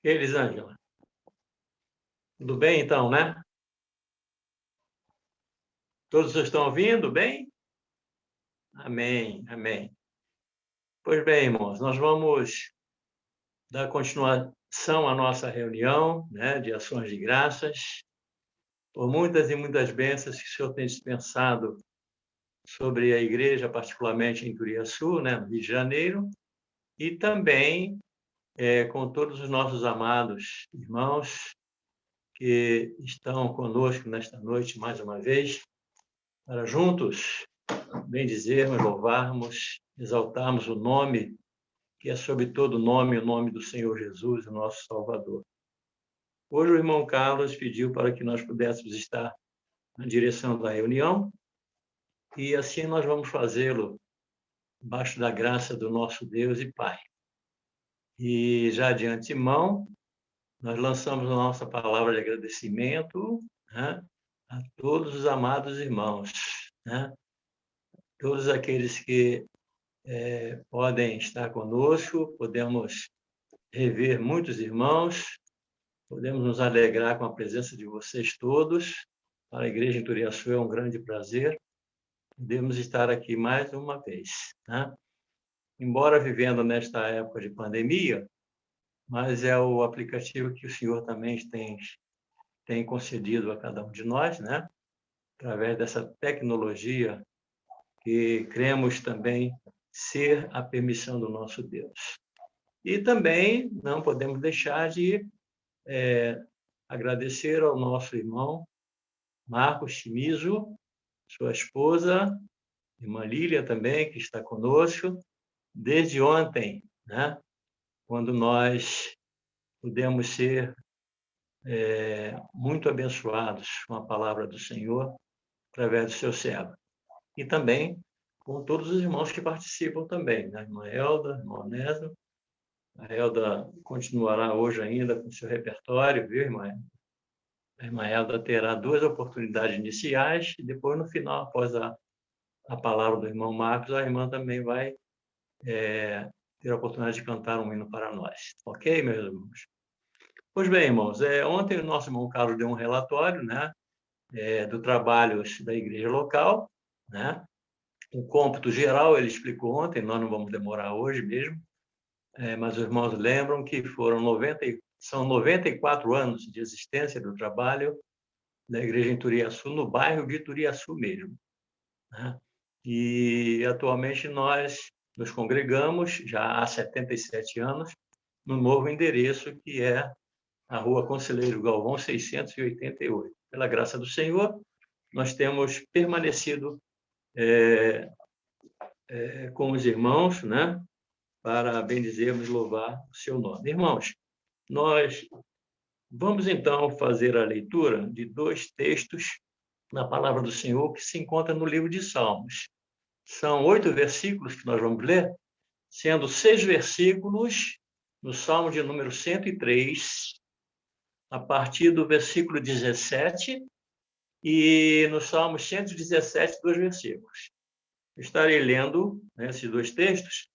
Elisângela, tudo bem então, né? Todos estão ouvindo bem? Amém, amém. Pois bem, irmãos, nós vamos dar continuação à nossa reunião, né, de ações de graças, por muitas e muitas bênçãos que o Senhor tem dispensado sobre a igreja, particularmente em Turiaçu, né, no Rio de Janeiro, e também com todos os nossos amados irmãos que estão conosco nesta noite mais uma vez, para juntos bendizermos, louvarmos, exaltarmos o nome que é sobre todo nome, o nome do Senhor Jesus, o nosso Salvador. Hoje o irmão Carlos pediu para que nós pudéssemos estar na direção da reunião e assim nós vamos fazê-lo debaixo da graça do nosso Deus e Pai. E já de antemão, nós lançamos a nossa palavra de agradecimento, né, a todos os amados irmãos, né, todos aqueles que podem estar conosco, podemos rever muitos irmãos, podemos nos alegrar com a presença de vocês todos. Para a Igreja em Turiaçu é um grande prazer. Podemos estar aqui mais uma vez, né? Embora vivendo nesta época de pandemia, mas é o aplicativo que o Senhor também tem concedido a cada um de nós, né? Através dessa tecnologia que cremos também ser a permissão do nosso Deus. E também não podemos deixar de agradecer ao nosso irmão Marcos Chimizo, sua esposa, irmã Lília também, que está conosco, desde ontem, né? Quando nós pudemos ser muito abençoados com a palavra do Senhor, através do seu servo. E também com todos os irmãos que participam também, né? Irmã Elda, irmão Onésio. A Elda continuará hoje ainda com seu repertório, viu, irmã? A irmã Elda terá 2 oportunidades iniciais e depois, no final, após a palavra do irmão Marcos, a irmã também vai ter a oportunidade de cantar um hino para nós. Ok, meus irmãos? Pois bem, irmãos, ontem o nosso irmão Carlos deu um relatório, né, do trabalho da igreja local, né? O cômputo geral ele explicou ontem, nós não vamos demorar hoje mesmo, mas os irmãos lembram que são 94 anos de existência do trabalho da igreja em Turiaçu, no bairro de Turiaçu mesmo, né? E atualmente nós nos congregamos, já há 77 anos, no novo endereço, que é a Rua Conselheiro Galvão, 688. Pela graça do Senhor, nós temos permanecido com os irmãos, né, para bendizermos e louvar o seu nome. Irmãos, nós vamos então fazer a leitura de 2 textos na palavra do Senhor que se encontra no livro de Salmos. São 8 versículos que nós vamos ler, sendo 6 versículos no Salmo de número 103, a partir do versículo 17, e no Salmo 117, 2 versículos. Eu estarei lendo, né, esses 2 textos.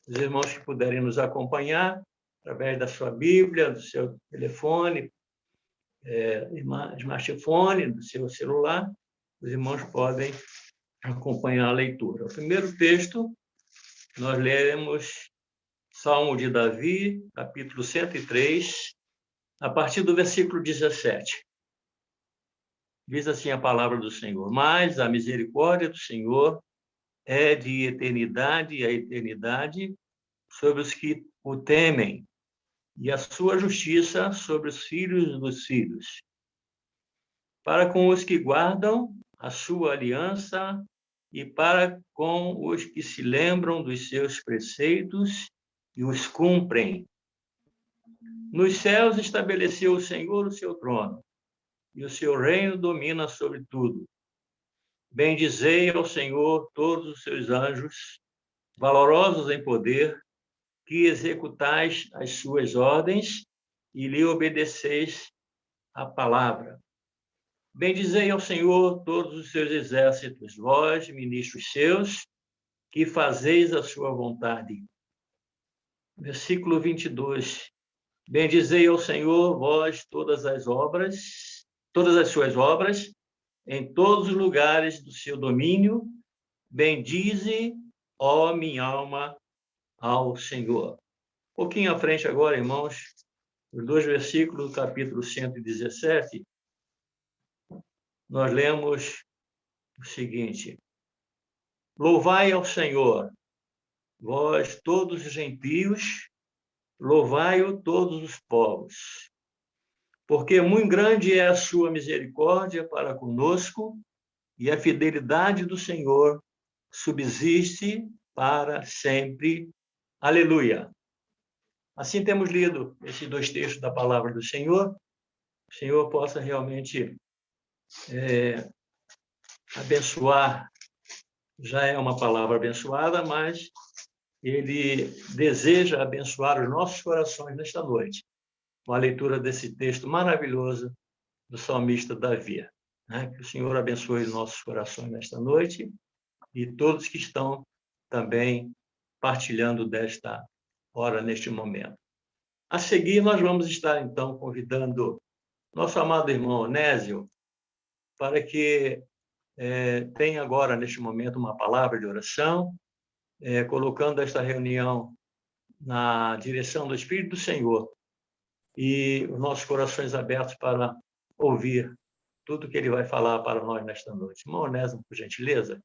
Os irmãos que puderem nos acompanhar, através da sua Bíblia, do seu telefone, smartphone, do seu celular, os irmãos podem acompanhar a leitura. O primeiro texto, nós leremos Salmo de Davi, capítulo 103, a partir do versículo 17. Diz assim a palavra do Senhor: mas a misericórdia do Senhor é de eternidade a eternidade sobre os que o temem, e a sua justiça sobre os filhos dos filhos, para com os que guardam a sua aliança e para com os que se lembram dos seus preceitos e os cumprem. Nos céus estabeleceu o Senhor o seu trono, e o seu reino domina sobre tudo. Bendizei ao Senhor todos os seus anjos, valorosos em poder, que executais as suas ordens e lhe obedeceis a palavra. Bendizei ao Senhor todos os seus exércitos, vós, ministros seus, que fazeis a sua vontade. Versículo 22. Bendizei ao Senhor, vós, todas as suas obras, em todos os lugares do seu domínio. Bendize, ó minha alma, ao Senhor. Um pouquinho à frente agora, irmãos, os 2 versículos do capítulo 117, nós lemos o seguinte: Louvai ao Senhor, vós todos os gentios, louvai-o todos os povos, porque muito grande é a sua misericórdia para conosco, e a fidelidade do Senhor subsiste para sempre. Aleluia. Assim temos lido esses 2 textos da palavra do Senhor. O Senhor possa realmente abençoar. Já é uma palavra abençoada, mas Ele deseja abençoar os nossos corações nesta noite, com a leitura desse texto maravilhoso do salmista Davi. Que o Senhor abençoe os nossos corações nesta noite e todos que estão também partilhando desta hora, neste momento. A seguir, nós vamos estar, então, convidando nosso amado irmão Onésio para que tenha agora, neste momento, uma palavra de oração, colocando esta reunião na direção do Espírito do Senhor e os nossos corações abertos para ouvir tudo que ele vai falar para nós nesta noite. Irmão Onésio, por gentileza.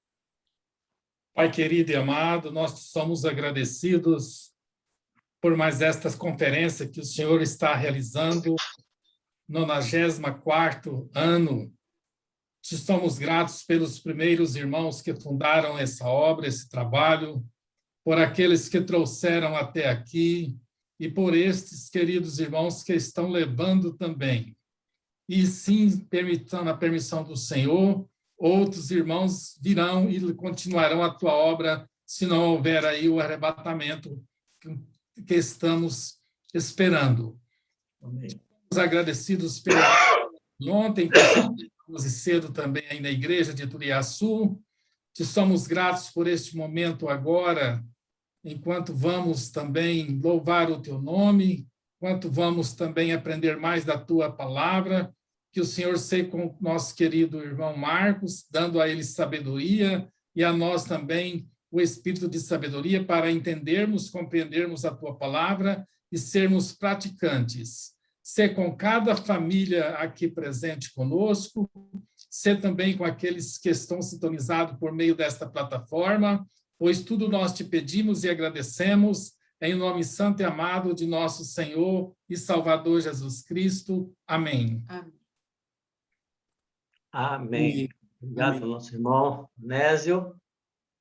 Pai querido e amado, nós somos agradecidos por mais esta conferência que o Senhor está realizando, 94º ano. Te somos gratos pelos primeiros irmãos que fundaram essa obra, esse trabalho, por aqueles que trouxeram até aqui e por estes queridos irmãos que estão levando também. E sim, na permissão do Senhor, outros irmãos virão e continuarão a tua obra, se não houver aí o arrebatamento que estamos esperando. Amém. Estamos agradecidos pela ontem, que cedo também aí na igreja de Turiaçu. Te somos gratos por este momento agora, enquanto vamos também louvar o teu nome, enquanto vamos também aprender mais da tua palavra, que o Senhor seja com o nosso querido irmão Marcos, dando a ele sabedoria e a nós também o espírito de sabedoria para entendermos, compreendermos a tua palavra e sermos praticantes. Ser com cada família aqui presente conosco, ser também com aqueles que estão sintonizados por meio desta plataforma, pois tudo nós te pedimos e agradecemos em nome santo e amado de nosso Senhor e Salvador Jesus Cristo. Amém. Amém. Amém. Obrigado ao nosso irmão Onésio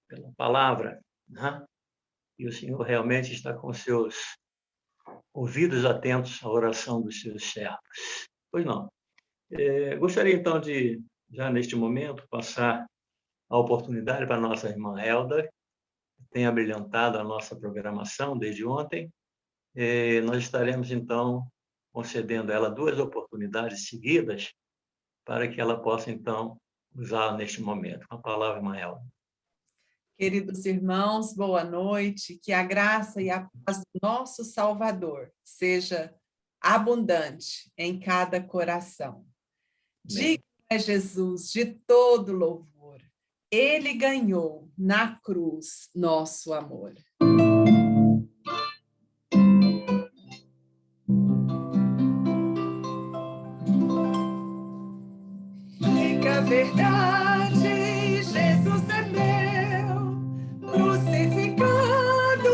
pela palavra. E o Senhor realmente está com seus ouvidos atentos à oração dos seus servos. Pois não. Gostaria, então, de, já neste momento, passar a oportunidade para a nossa irmã Helda, que tem abrilhantado a nossa programação desde ontem. Nós estaremos, então, concedendo a ela 2 oportunidades seguidas para que ela possa, então, usar neste momento. Com a palavra, irmã Helda. Queridos irmãos, boa noite. Que a graça e a paz do nosso Salvador seja abundante em cada coração. Digno é Jesus de todo louvor. Ele ganhou na cruz nosso amor. Única verdade, Jesus é meu, crucificado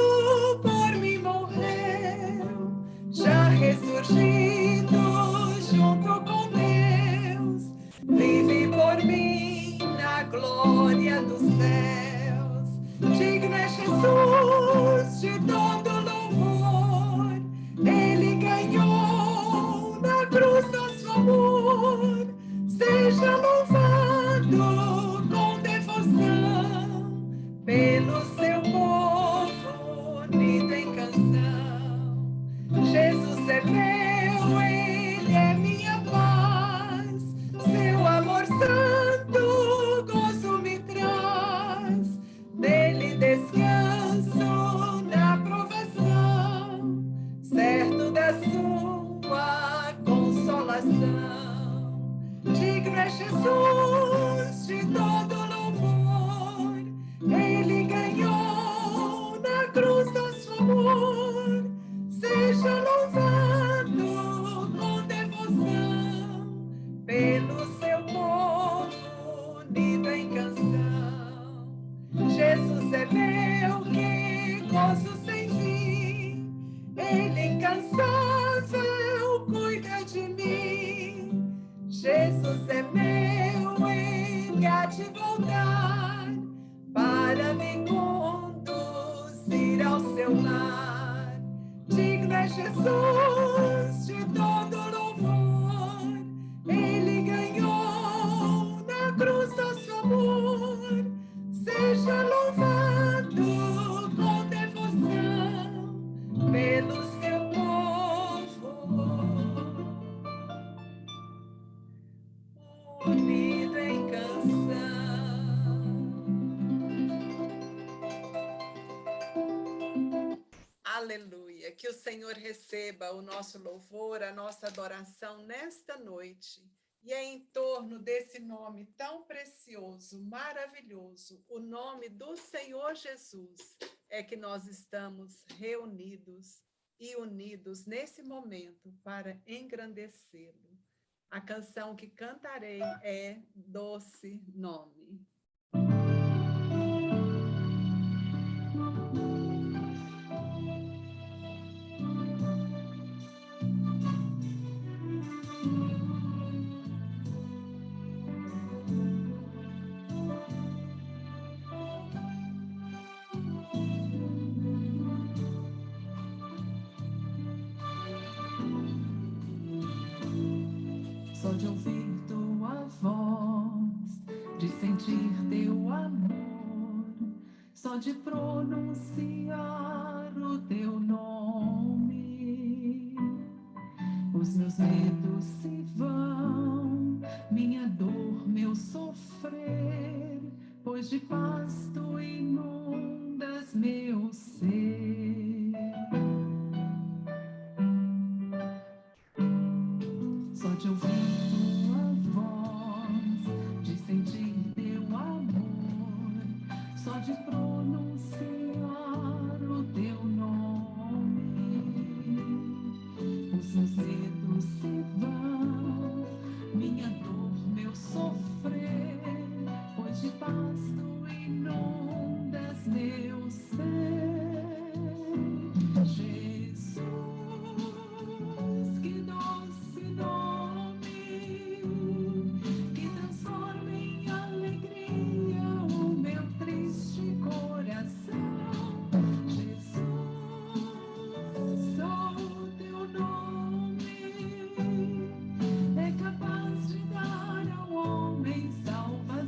por mim morreu, já ressurgindo junto com Deus, vive por mim na glória dos céus. Digno é Jesus de todo louvor, ele ganhou na cruz nosso amor. Seja louvado com devoção pelo seu povo unido em canção. Jesus é meu, ele é minha paz, seu amor santo gozo me traz, dele descanso na provisão. Jesus é meu, ele há de voltar para me conduzir ao seu lar. Digno é Jesus de todo louvor, ele ganhou na cruz nosso amor. Seja louvado com devoção pelo seu povo, unido em canção. Aleluia, que o Senhor receba o nosso louvor, a nossa adoração nesta noite. E é em torno desse nome tão precioso, maravilhoso, o nome do Senhor Jesus, é que nós estamos reunidos e unidos nesse momento para engrandecê-lo. A canção que cantarei é Doce Nome. Só de ouvir tua voz, de sentir teu amor, só de pronunciar o teu nome, os meus medos se vão, minha dor, meu sofrer, pois de paz tu inundas meu ser. Só de ouvir tua voz, de sentir teu amor, só de pronunciar o teu nome, os meus medos se vão, minha dor, meu sofrer, pois de paz tu inundas meu ser. Jesus, que doce nome, que transforma em alegria o meu triste coração. Jesus, só o teu nome é capaz de dar ao homem salvação.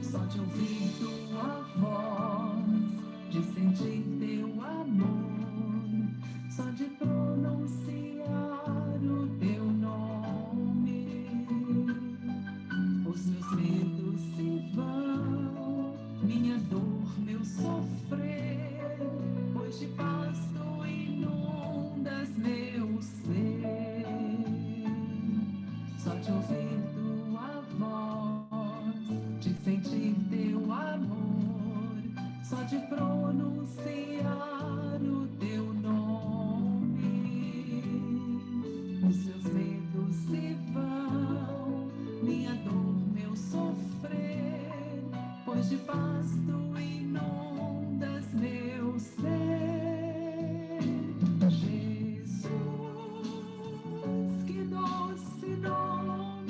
Só de ouvir tua voz, de sentir teu amor, só de pronunciar o teu nome, os meus medos se vão, minha dor, meu sofrer, pois de paz tu inundas meu ser. Só de ouvir tua voz, de sentir teu amor, só de pronunciar o teu nome, os meus medos se vão, minha dor, meu sofrer, pois de paz tu inundas meu ser. Jesus, que doce nome,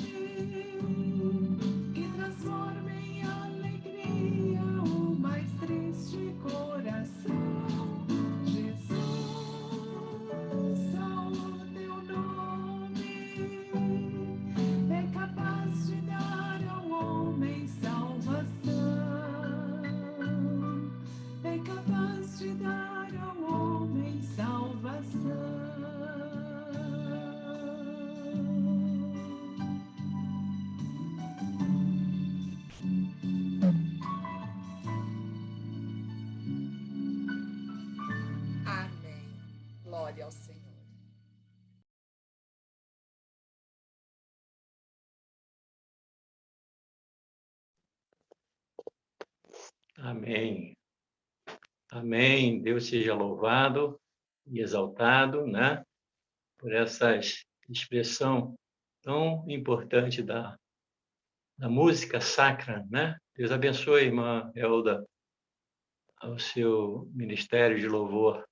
que transforma em alegria o mais triste coração. Jesus, só o teu nome é capaz de dar ao homem salvação, é capaz de dar ao homem salvação. Amém. Glória ao Senhor. Amém. Amém. Deus seja louvado e exaltado, né? Por essa expressão tão importante da música sacra, né? Deus abençoe, irmã Elda, ao seu ministério de louvor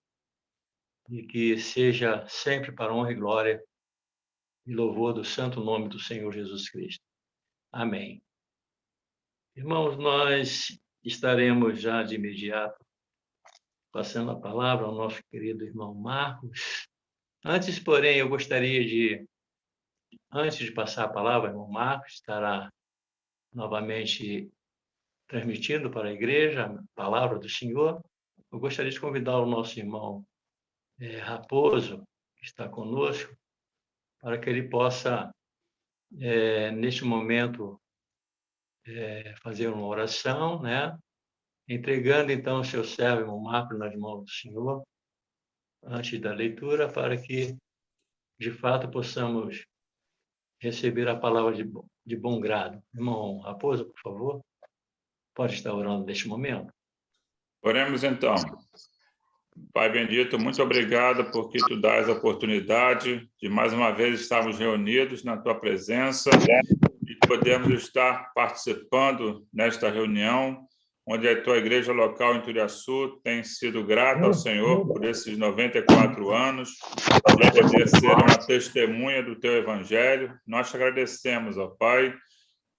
e que seja sempre para a honra e glória e louvor do santo nome do Senhor Jesus Cristo. Amém. Irmãos, nós estaremos já de imediato passando a palavra ao nosso querido irmão Marcos. Antes, porém, eu gostaria antes de passar a palavra, irmão Marcos estará novamente transmitindo para a igreja a palavra do Senhor. Eu gostaria de convidar o nosso irmão Raposo, que está conosco, para que ele possa, neste momento, fazer uma oração, né? Entregando, então, o seu servo, irmão Marcos, nas mãos do Senhor, antes da leitura, para que, de fato, possamos receber a palavra de bom grado. Irmão Raposo, por favor, pode estar orando neste momento. Oremos então. Pai bendito, muito obrigado porque tu dás a oportunidade de mais uma vez estarmos reunidos na tua presença e podemos estar participando nesta reunião, onde a tua igreja local em Turiaçu tem sido grata ao Senhor por esses 94 anos, por poder ser uma testemunha do teu evangelho. Nós te agradecemos, ó Pai,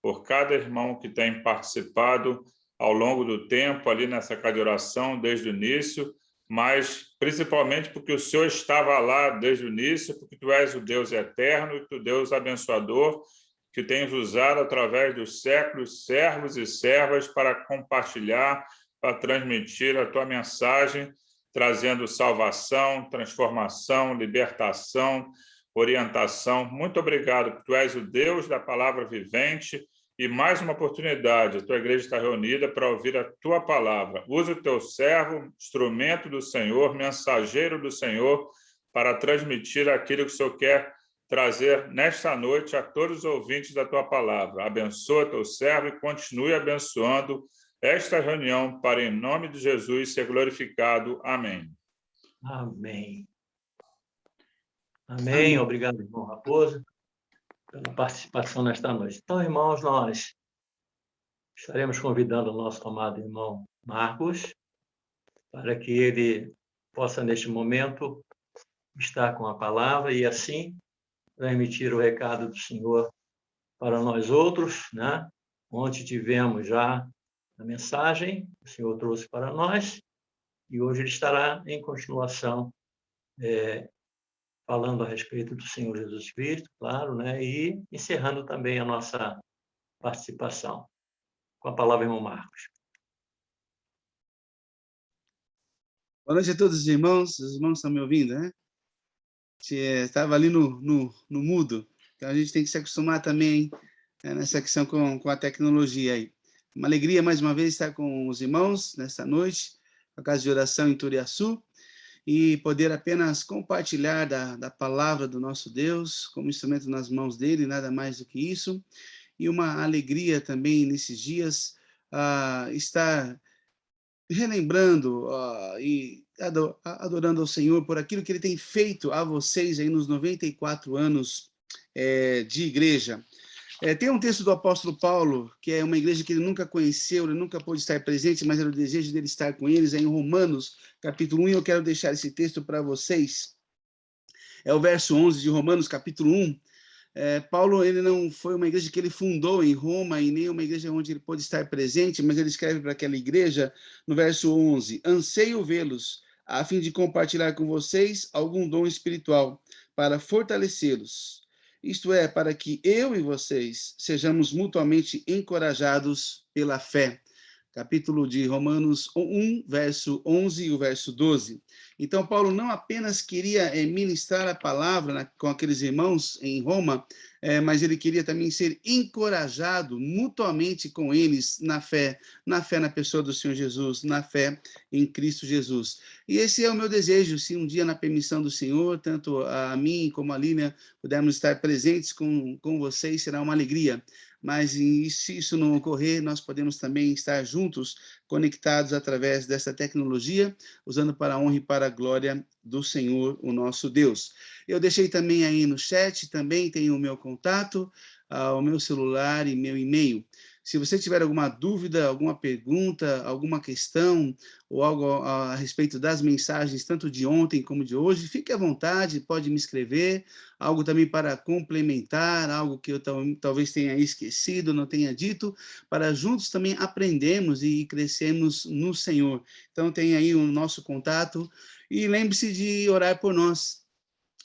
por cada irmão que tem participado ao longo do tempo ali nessa casa de oração desde o início, mas principalmente porque o Senhor estava lá desde o início, porque tu és o Deus eterno e tu Deus abençoador, que tens usado através dos séculos servos e servas para compartilhar, para transmitir a tua mensagem, trazendo salvação, transformação, libertação, orientação. Muito obrigado, porque tu és o Deus da palavra vivente. E mais uma oportunidade, a tua igreja está reunida para ouvir a tua palavra. Usa o teu servo, instrumento do Senhor, mensageiro do Senhor, para transmitir aquilo que o Senhor quer trazer nesta noite a todos os ouvintes da tua palavra. Abençoa teu servo e continue abençoando esta reunião para, em nome de Jesus, ser glorificado. Amém. Amém. Amém. Obrigado, irmão Raposo, pela participação nesta noite. Então, irmãos, nós estaremos convidando o nosso amado irmão Marcos para que ele possa, neste momento, estar com a palavra e, assim, transmitir o recado do Senhor para nós outros, né? Ontem tivemos já a mensagem que o Senhor trouxe para nós e hoje ele estará em continuação falando a respeito do Senhor Jesus Cristo, claro, né? E encerrando também a nossa participação. Com a palavra, irmão Marcos. Boa noite a todos os irmãos estão me ouvindo, né? Estava ali no mudo, então a gente tem que se acostumar também nessa questão com a tecnologia aí. Uma alegria mais uma vez estar com os irmãos nesta noite, a casa de oração em Turiaçu, e poder apenas compartilhar da palavra do nosso Deus, como instrumento nas mãos dele, nada mais do que isso, e uma alegria também nesses dias estar relembrando e adorando ao Senhor por aquilo que ele tem feito a vocês aí nos 94 anos de igreja. Tem um texto do apóstolo Paulo, que é uma igreja que ele nunca conheceu, ele nunca pôde estar presente, mas era o desejo dele estar com eles, é em Romanos, capítulo 1, e eu quero deixar esse texto para vocês. É o verso 11 de Romanos, capítulo 1. Paulo, ele não foi uma igreja que ele fundou em Roma, e nem uma igreja onde ele pôde estar presente, mas ele escreve para aquela igreja, no verso 11, anseio vê-los, a fim de compartilhar com vocês algum dom espiritual, para fortalecê-los. Isto é, para que eu e vocês sejamos mutuamente encorajados pela fé. Capítulo de Romanos 1, verso 11 e o verso 12. Então, Paulo não apenas queria ministrar a palavra com aqueles irmãos em Roma, mas ele queria também ser encorajado mutuamente com eles na fé na pessoa do Senhor Jesus, na fé em Cristo Jesus. E esse é o meu desejo, se um dia na permissão do Senhor, tanto a mim como a Línia pudermos estar presentes com vocês, será uma alegria. mas se isso não ocorrer, nós podemos também estar juntos, conectados através dessa tecnologia, usando para a honra e para a glória do Senhor, o nosso Deus. Eu deixei também aí no chat, também tem o meu contato, o meu celular e meu e-mail. Se você tiver alguma dúvida, alguma pergunta, alguma questão, ou algo a respeito das mensagens, tanto de ontem como de hoje, fique à vontade, pode me escrever, algo também para complementar, algo que eu talvez tenha esquecido, não tenha dito, para juntos também aprendermos e crescermos no Senhor. Então, tem aí o nosso contato, e lembre-se de orar por nós.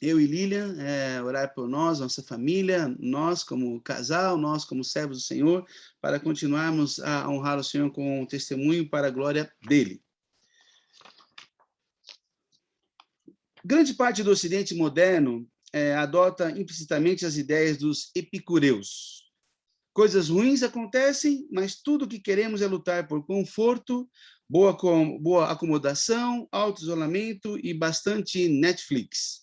Eu e Lilian, orar por nós, nossa família, nós como casal, nós como servos do Senhor, para continuarmos a honrar o Senhor com um testemunho para a glória dele. Grande parte do Ocidente moderno adota implicitamente as ideias dos epicureus. Coisas ruins acontecem, mas tudo o que queremos é lutar por conforto, boa acomodação, auto-isolamento e bastante Netflix.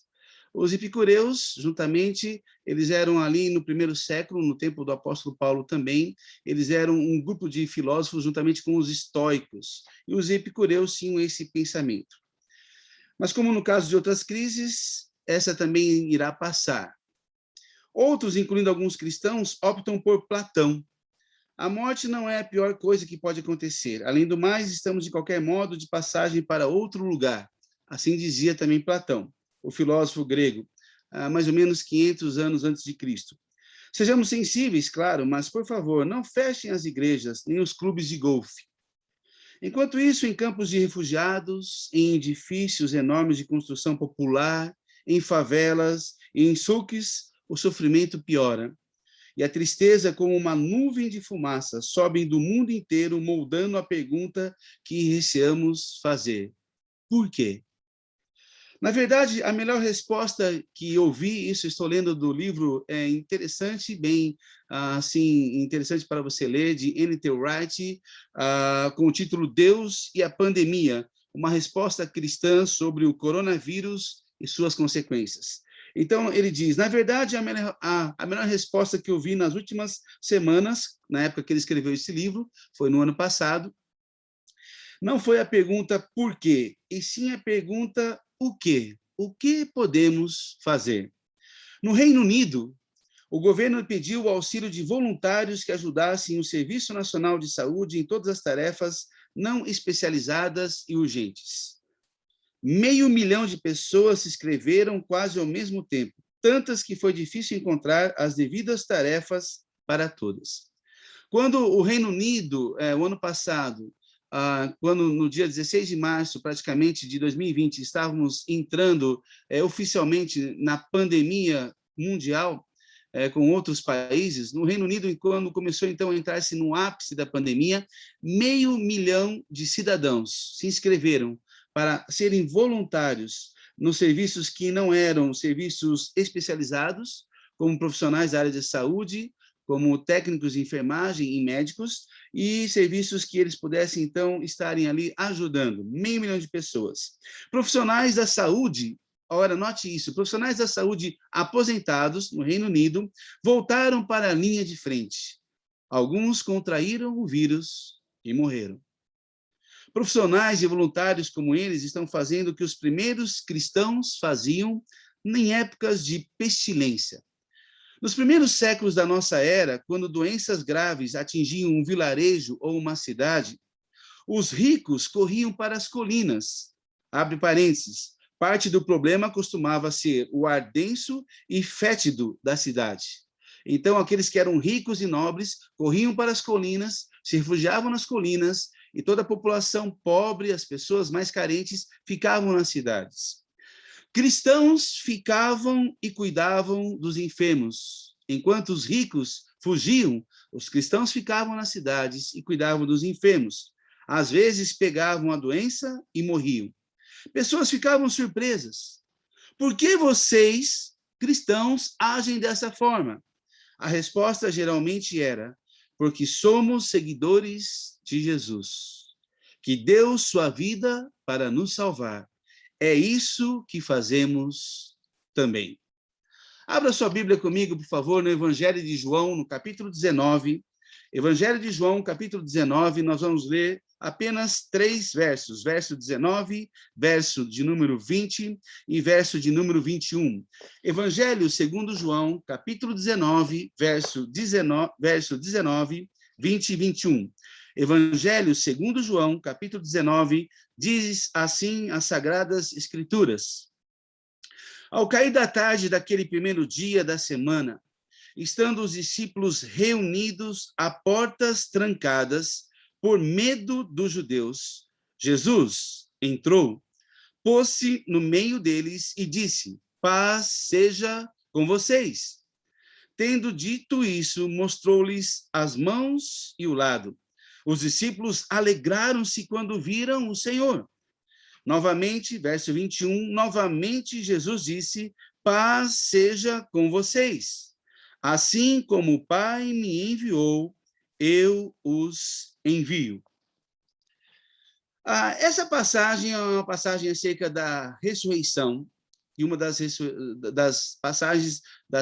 Os epicureus, juntamente, eles eram ali no primeiro século, no tempo do apóstolo Paulo também, eles eram um grupo de filósofos juntamente com os estoicos, e os epicureus tinham esse pensamento. Mas como no caso de outras crises, essa também irá passar. Outros, incluindo alguns cristãos, optam por Platão. A morte não é a pior coisa que pode acontecer. Além do mais, estamos de qualquer modo de passagem para outro lugar. Assim dizia também Platão, o filósofo grego, há mais ou menos 500 anos antes de Cristo. Sejamos sensíveis, claro, mas, por favor, não fechem as igrejas, nem os clubes de golfe. Enquanto isso, em campos de refugiados, em edifícios enormes de construção popular, em favelas e em sulques, o sofrimento piora. E a tristeza, como uma nuvem de fumaça, sobe do mundo inteiro, moldando a pergunta que receamos fazer. Por quê? Na verdade, a melhor resposta que eu vi, isso estou lendo do livro, é interessante, bem assim, interessante para você ler, de N.T. Wright, com o título Deus e a Pandemia, uma resposta cristã sobre o coronavírus e suas consequências. Então, ele diz, na verdade, a melhor resposta que eu vi nas últimas semanas, na época que ele escreveu esse livro, foi no ano passado, não foi a pergunta por quê, e sim a pergunta o quê? O que podemos fazer? No Reino Unido, o governo pediu o auxílio de voluntários que ajudassem o Serviço Nacional de Saúde em todas as tarefas não especializadas e urgentes. 500 mil de pessoas se inscreveram quase ao mesmo tempo, tantas que foi difícil encontrar as devidas tarefas para todas. Quando o Reino Unido, o ano passado, quando no dia 16 de março, praticamente, de 2020, estávamos entrando oficialmente na pandemia mundial, com outros países, no Reino Unido, quando começou, então, a entrar-se no ápice da pandemia, 500 mil de cidadãos se inscreveram para serem voluntários nos serviços que não eram serviços especializados, como profissionais da área de saúde, como técnicos de enfermagem e médicos, e serviços que eles pudessem, então, estarem ali ajudando, 500 mil de pessoas. Profissionais da saúde, ora, note isso, profissionais da saúde aposentados no Reino Unido voltaram para a linha de frente. Alguns contraíram o vírus e morreram. Profissionais e voluntários como eles estão fazendo o que os primeiros cristãos faziam em épocas de pestilência. Nos primeiros séculos da nossa era, quando doenças graves atingiam um vilarejo ou uma cidade, os ricos corriam para as colinas. Abre parênteses. Parte do problema costumava ser o ar denso e fétido da cidade. Então, aqueles que eram ricos e nobres corriam para as colinas, se refugiavam nas colinas, e toda a população pobre, as pessoas mais carentes, ficavam nas cidades. Cristãos ficavam e cuidavam dos enfermos. Enquanto os ricos fugiam, os cristãos ficavam nas cidades e cuidavam dos enfermos. Às vezes pegavam a doença e morriam. Pessoas ficavam surpresas. Por que vocês, cristãos, agem dessa forma? A resposta geralmente era, porque somos seguidores de Jesus, que deu sua vida para nos salvar. É isso que fazemos também. Abra sua Bíblia comigo, por favor, no Evangelho de João, no capítulo 19. Evangelho de João, capítulo 19, nós vamos ler apenas 3 versos. Verso 19, verso de número 20 e verso de número 21. Evangelho segundo João, capítulo 19, verso 19, 20 e 21. Evangelho segundo João, capítulo 19, diz assim as Sagradas Escrituras. Ao cair da tarde daquele primeiro dia da semana, estando os discípulos reunidos a portas trancadas por medo dos judeus, Jesus entrou, pôs-se no meio deles e disse: paz seja com vocês. Tendo dito isso, mostrou-lhes as mãos e o lado. Os discípulos alegraram-se quando viram o Senhor. Novamente, verso 21, novamente Jesus disse: paz seja com vocês. Assim como o Pai me enviou, eu os envio. Essa passagem é uma passagem acerca da ressurreição, e uma das passagens da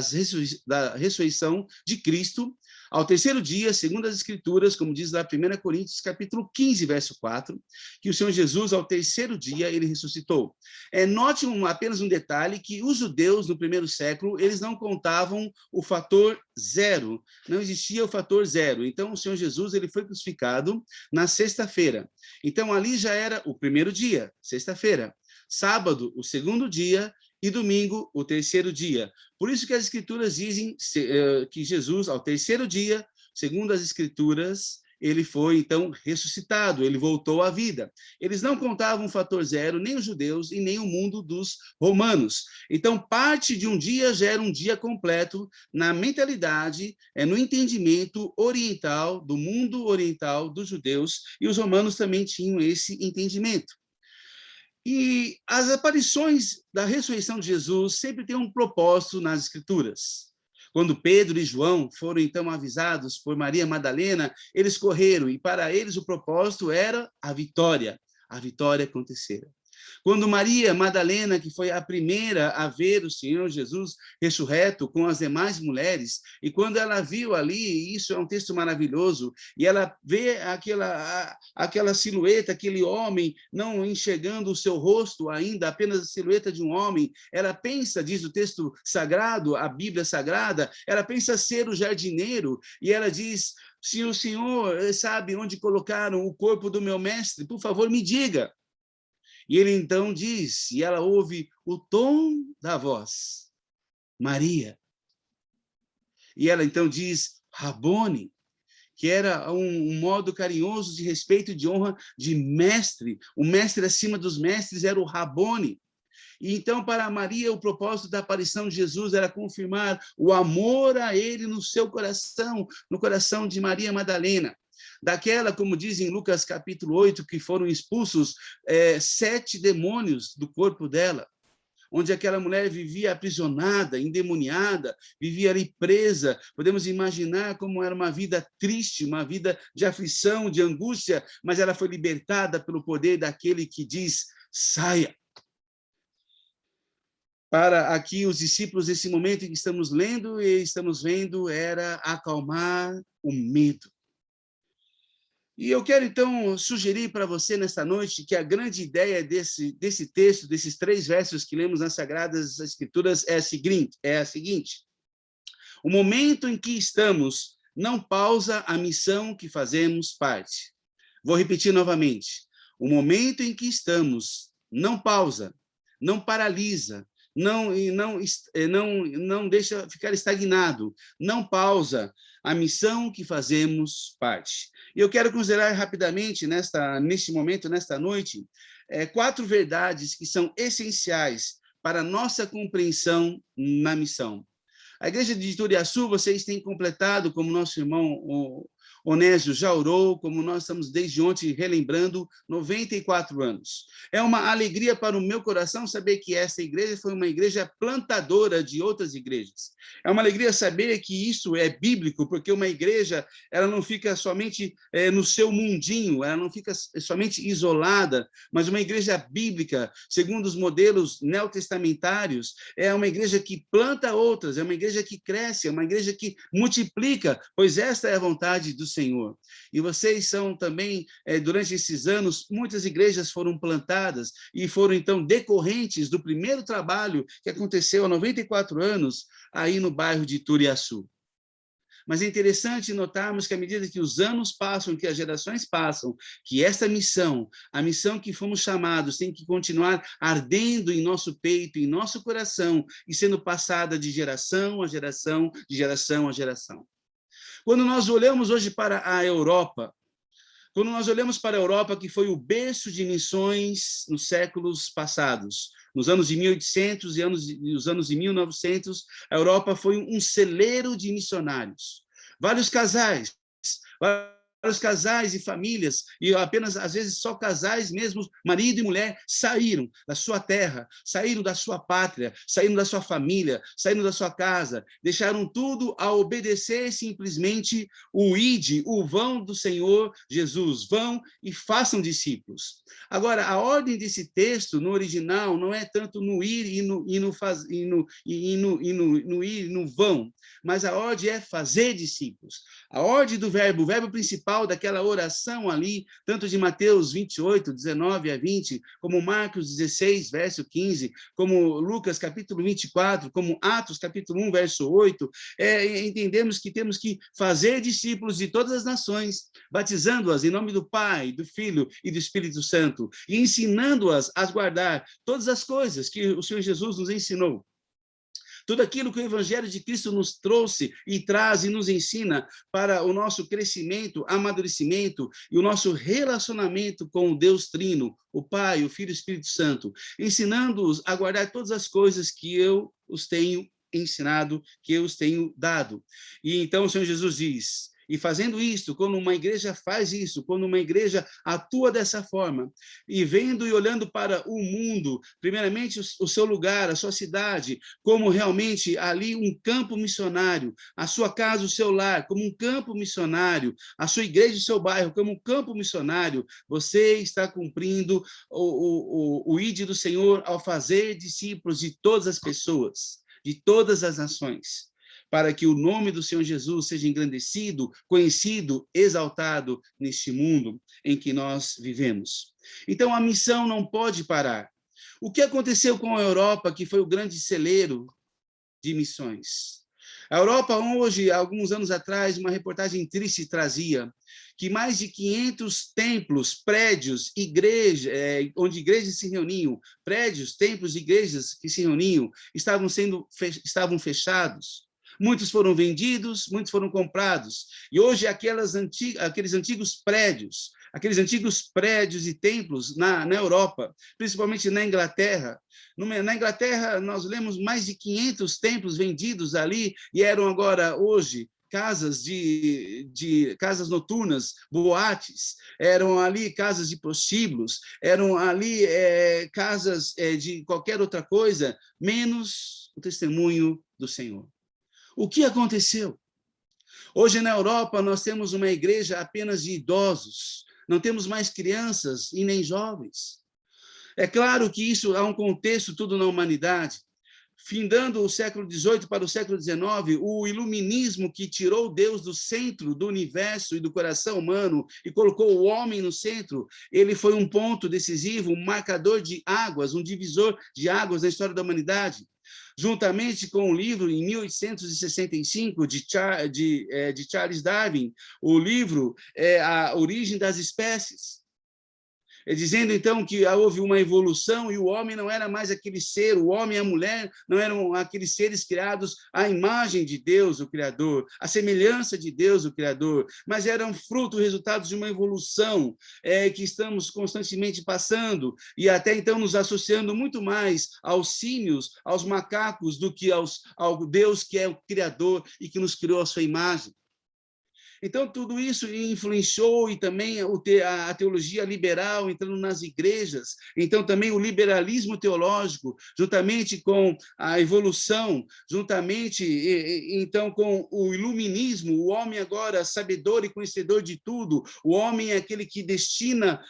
ressurreição de Cristo, ao terceiro dia, segundo as Escrituras, como diz lá 1 Coríntios, capítulo 15, verso 4, que o Senhor Jesus, ao terceiro dia, ele ressuscitou. Note apenas um detalhe, que os judeus, no primeiro século, eles não contavam o fator zero, não existia o fator zero. Então, o Senhor Jesus, ele foi crucificado na sexta-feira. Então, ali já era o primeiro dia, sexta-feira. Sábado, o segundo dia, e domingo, o terceiro dia. Por isso que as Escrituras dizem que Jesus, ao terceiro dia, segundo as Escrituras, ele foi, então, ressuscitado, ele voltou à vida. Eles não contavam o fator zero, nem os judeus e nem o mundo dos romanos. Então, parte de um dia já era um dia completo na mentalidade, no entendimento oriental, do mundo oriental dos judeus, e os romanos também tinham esse entendimento. E as aparições da ressurreição de Jesus sempre têm um propósito nas Escrituras. Quando Pedro e João foram, então, avisados por Maria Madalena, eles correram, e para eles o propósito era a vitória acontecera. Quando Maria Madalena, que foi a primeira a ver o Senhor Jesus ressurreto com as demais mulheres, e quando ela viu ali, isso é um texto maravilhoso, e ela vê aquela silhueta, aquele homem, não enxergando o seu rosto ainda, apenas a silhueta de um homem, ela pensa, diz o texto sagrado, a Bíblia Sagrada, ela pensa ser o jardineiro, e ela diz: se o Senhor sabe onde colocaram o corpo do meu mestre, por favor, me diga. E ele então diz, e ela ouve o tom da voz: Maria. E ela então diz: Rabone, que era um modo carinhoso de respeito e de honra de mestre. O mestre acima dos mestres era o Rabone. E então, para Maria, o propósito da aparição de Jesus era confirmar o amor a ele no seu coração, no coração de Maria Madalena. Daquela, como diz em Lucas capítulo 8, que foram expulsos 7 demônios do corpo dela, onde aquela mulher vivia aprisionada, endemoniada, vivia ali presa. Podemos imaginar como era uma vida triste, uma vida de aflição, de angústia, mas ela foi libertada pelo poder daquele que diz: saia. Para aqui os discípulos, nesse momento em que estamos lendo e estamos vendo, era acalmar o medo. E eu quero, então, sugerir para você, nesta noite, que a grande ideia desse texto, desses 3 versos que lemos nas Sagradas Escrituras, é a seguinte: o momento em que estamos não pausa a missão que fazemos parte. Vou repetir novamente. O momento em que estamos não pausa, não paralisa, não deixa ficar estagnado, não pausa a missão que fazemos parte. E eu quero considerar rapidamente, neste momento, nesta noite, 4 verdades que são essenciais para a nossa compreensão na missão. A Igreja de Ituriaçu, vocês têm completado, como nosso irmão, Onésio já orou, como nós estamos desde ontem relembrando, 94 anos. É uma alegria para o meu coração saber que essa igreja foi uma igreja plantadora de outras igrejas. É uma alegria saber que isso é bíblico, porque uma igreja ela não fica somente no seu mundinho, ela não fica somente isolada, mas uma igreja bíblica, segundo os modelos neotestamentários, é uma igreja que planta outras, é uma igreja que cresce, é uma igreja que multiplica, pois esta é a vontade do Senhor. E vocês são também, durante esses anos, muitas igrejas foram plantadas e foram, então, decorrentes do primeiro trabalho que aconteceu há 94 anos, aí no bairro de Turiaçu. Mas é interessante notarmos que, à medida que os anos passam, que as gerações passam, que esta missão, a missão que fomos chamados, tem que continuar ardendo em nosso peito, em nosso coração, e sendo passada de geração a geração, de geração a geração. Quando nós olhamos hoje para a Europa, quando nós olhamos para a Europa, que foi o berço de missões nos séculos passados, nos anos de 1800 e os anos de 1900, a Europa foi um celeiro de missionários. Vários casais e famílias, e apenas, às vezes, só casais mesmo, marido e mulher, saíram da sua terra, saíram da sua pátria, saíram da sua família, saíram da sua casa, deixaram tudo a obedecer simplesmente o ide, o vão do Senhor Jesus, vão e façam discípulos. Agora, a ordem desse texto, no original, não é tanto no ir e no ir e no vão, mas a ordem é fazer discípulos. A ordem do verbo, o verbo principal daquela oração ali, tanto de Mateus 28, 19 a 20, como Marcos 16, verso 15, como Lucas capítulo 24, como Atos capítulo 1, verso 8, entendemos que temos que fazer discípulos de todas as nações, batizando-as em nome do Pai, do Filho e do Espírito Santo, e ensinando-as a guardar todas as coisas que o Senhor Jesus nos ensinou. Tudo aquilo que o Evangelho de Cristo nos trouxe e traz e nos ensina para o nosso crescimento, amadurecimento e o nosso relacionamento com o Deus Trino, o Pai, o Filho e o Espírito Santo, ensinando-os a guardar todas as coisas que eu os tenho ensinado, que eu os tenho dado. E então o Senhor Jesus diz: e fazendo isto, quando uma igreja faz isso, quando uma igreja atua dessa forma, e vendo e olhando para o mundo, primeiramente o seu lugar, a sua cidade, como realmente ali um campo missionário, a sua casa, o seu lar, como um campo missionário, a sua igreja, o seu bairro, como um campo missionário, você está cumprindo o ide do Senhor ao fazer discípulos de todas as pessoas, de todas as nações, para que o nome do Senhor Jesus seja engrandecido, conhecido, exaltado neste mundo em que nós vivemos. Então, a missão não pode parar. O que aconteceu com a Europa, que foi o grande celeiro de missões? A Europa, hoje, alguns anos atrás, uma reportagem triste trazia que mais de 500 templos, prédios, igrejas, onde igrejas se reuniam, prédios, templos, igrejas que se reuniam, estavam fechados. Muitos foram vendidos, muitos foram comprados. E hoje aqueles antigos prédios e templos na Europa, principalmente na Inglaterra. Na Inglaterra, nós lemos mais de 500 templos vendidos ali, e eram agora, hoje, casas casas noturnas, boates, eram ali casas de prostíbulos, eram ali casas de qualquer outra coisa, menos o testemunho do Senhor. O que aconteceu? Hoje, na Europa, nós temos uma igreja apenas de idosos, não temos mais crianças e nem jovens. É claro que isso há um contexto tudo na humanidade. Findando o século XVIII para o século XIX, o iluminismo que tirou Deus do centro do universo e do coração humano e colocou o homem no centro, ele foi um ponto decisivo, um marcador de águas, um divisor de águas na história da humanidade. Juntamente com o livro, em 1865, de Charles Darwin, o livro A Origem das Espécies, dizendo, então, que houve uma evolução e o homem não era mais aquele ser, o homem e a mulher não eram aqueles seres criados à imagem de Deus, o Criador, à semelhança de Deus, o Criador, mas eram fruto, resultados de uma evolução que estamos constantemente passando e até então nos associando muito mais aos símios, aos macacos, do que ao Deus que é o Criador e que nos criou à sua imagem. Então, tudo isso influenciou, e também a teologia liberal entrando nas igrejas, então também o liberalismo teológico, juntamente com a evolução, juntamente, então, com o iluminismo, o homem agora sabedor e conhecedor de tudo, o homem é aquele que destina,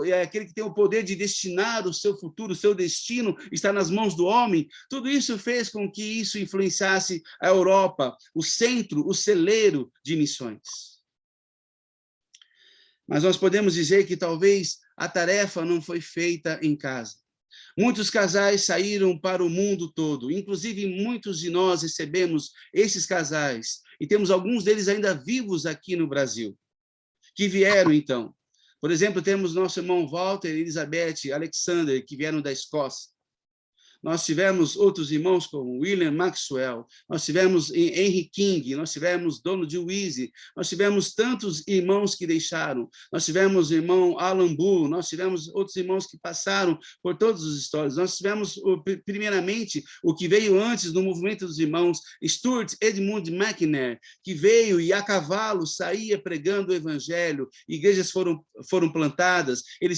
é aquele que tem o poder de destinar o seu futuro, o seu destino está nas mãos do homem. Tudo isso fez com que isso influenciasse a Europa, o centro, o celeiro de missões. Mas nós podemos dizer que talvez a tarefa não foi feita em casa. Muitos casais saíram para o mundo todo, inclusive muitos de nós recebemos esses casais, e temos alguns deles ainda vivos aqui no Brasil, que vieram então. Por exemplo, temos nosso irmão Walter e Elizabeth Alexander, que vieram da Escócia. Nós tivemos outros irmãos como William Maxwell, nós tivemos Henry King, nós tivemos Donald Weise, nós tivemos tantos irmãos que deixaram, nós tivemos o irmão Alan Bull, nós tivemos outros irmãos que passaram por todas as histórias, nós tivemos, primeiramente, o que veio antes no movimento dos irmãos, Stuart Edmund McNair, que veio e a cavalo saía pregando o evangelho, igrejas foram plantadas, ele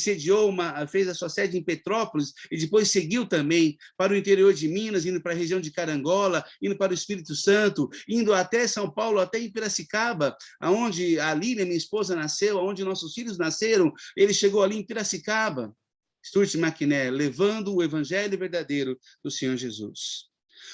fez a sua sede em Petrópolis e depois seguiu também para o interior de Minas, indo para a região de Carangola, indo para o Espírito Santo, indo até São Paulo, até em Piracicaba, onde a Lília, minha esposa, nasceu, onde nossos filhos nasceram. Ele chegou ali em Piracicaba, Stuart McNair, levando o evangelho verdadeiro do Senhor Jesus.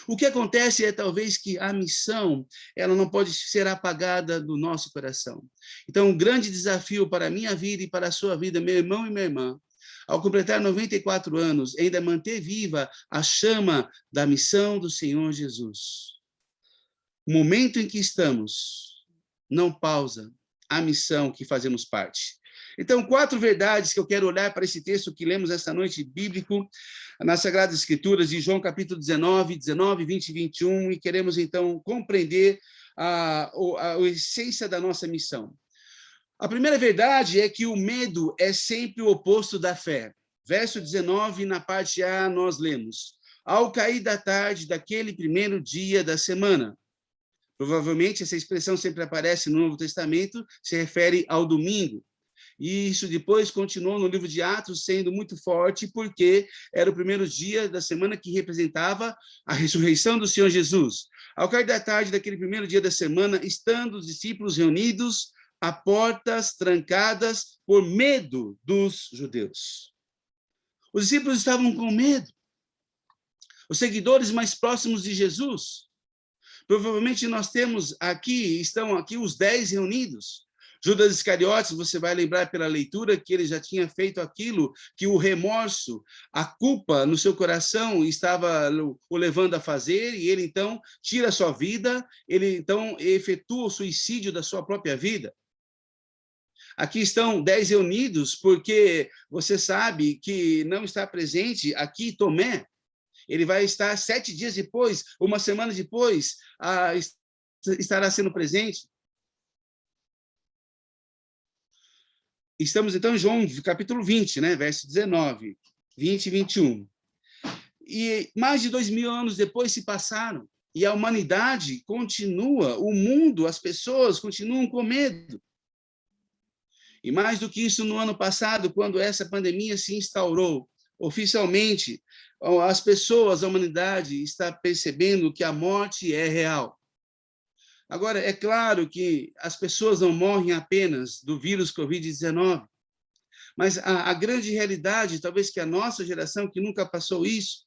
O que acontece é talvez que a missão, ela não pode ser apagada do nosso coração. Então, um grande desafio para a minha vida e para a sua vida, meu irmão e minha irmã, ao completar 94 anos, ainda manter viva a chama da missão do Senhor Jesus. O momento em que estamos não pausa a missão que fazemos parte. Então, 4 verdades que eu quero olhar para esse texto que lemos esta noite bíblico, nas Sagradas Escrituras, de João capítulo 19, 20 e 21, e queremos então compreender a essência da nossa missão. A primeira verdade é que o medo é sempre o oposto da fé. Verso 19, na parte A, nós lemos: ao cair da tarde daquele primeiro dia da semana. Provavelmente, essa expressão sempre aparece no Novo Testamento, se refere ao domingo. E isso depois continuou no livro de Atos, sendo muito forte, porque era o primeiro dia da semana que representava a ressurreição do Senhor Jesus. Ao cair da tarde daquele primeiro dia da semana, estando os discípulos reunidos, a portas trancadas por medo dos judeus. Os discípulos estavam com medo. Os seguidores mais próximos de Jesus. Provavelmente nós temos aqui, estão aqui os 10 reunidos. Judas Iscariotes, você vai lembrar pela leitura que ele já tinha feito aquilo que o remorso, a culpa no seu coração estava o levando a fazer, e ele então tira a sua vida, ele então efetua o suicídio da sua própria vida. Aqui estão 10 reunidos, porque você sabe que não está presente aqui Tomé. Ele vai estar 7 dias depois, uma semana depois, estará sendo presente. Estamos, então, em João, capítulo 20, né? Verso 19, 20 e 21. E mais de 2000 anos depois se passaram, e a humanidade continua, o mundo, as pessoas continuam com medo. E mais do que isso, no ano passado, quando essa pandemia se instaurou oficialmente, as pessoas, a humanidade está percebendo que a morte é real. Agora, é claro que as pessoas não morrem apenas do vírus Covid-19, mas a grande realidade, talvez que a nossa geração, que nunca passou isso,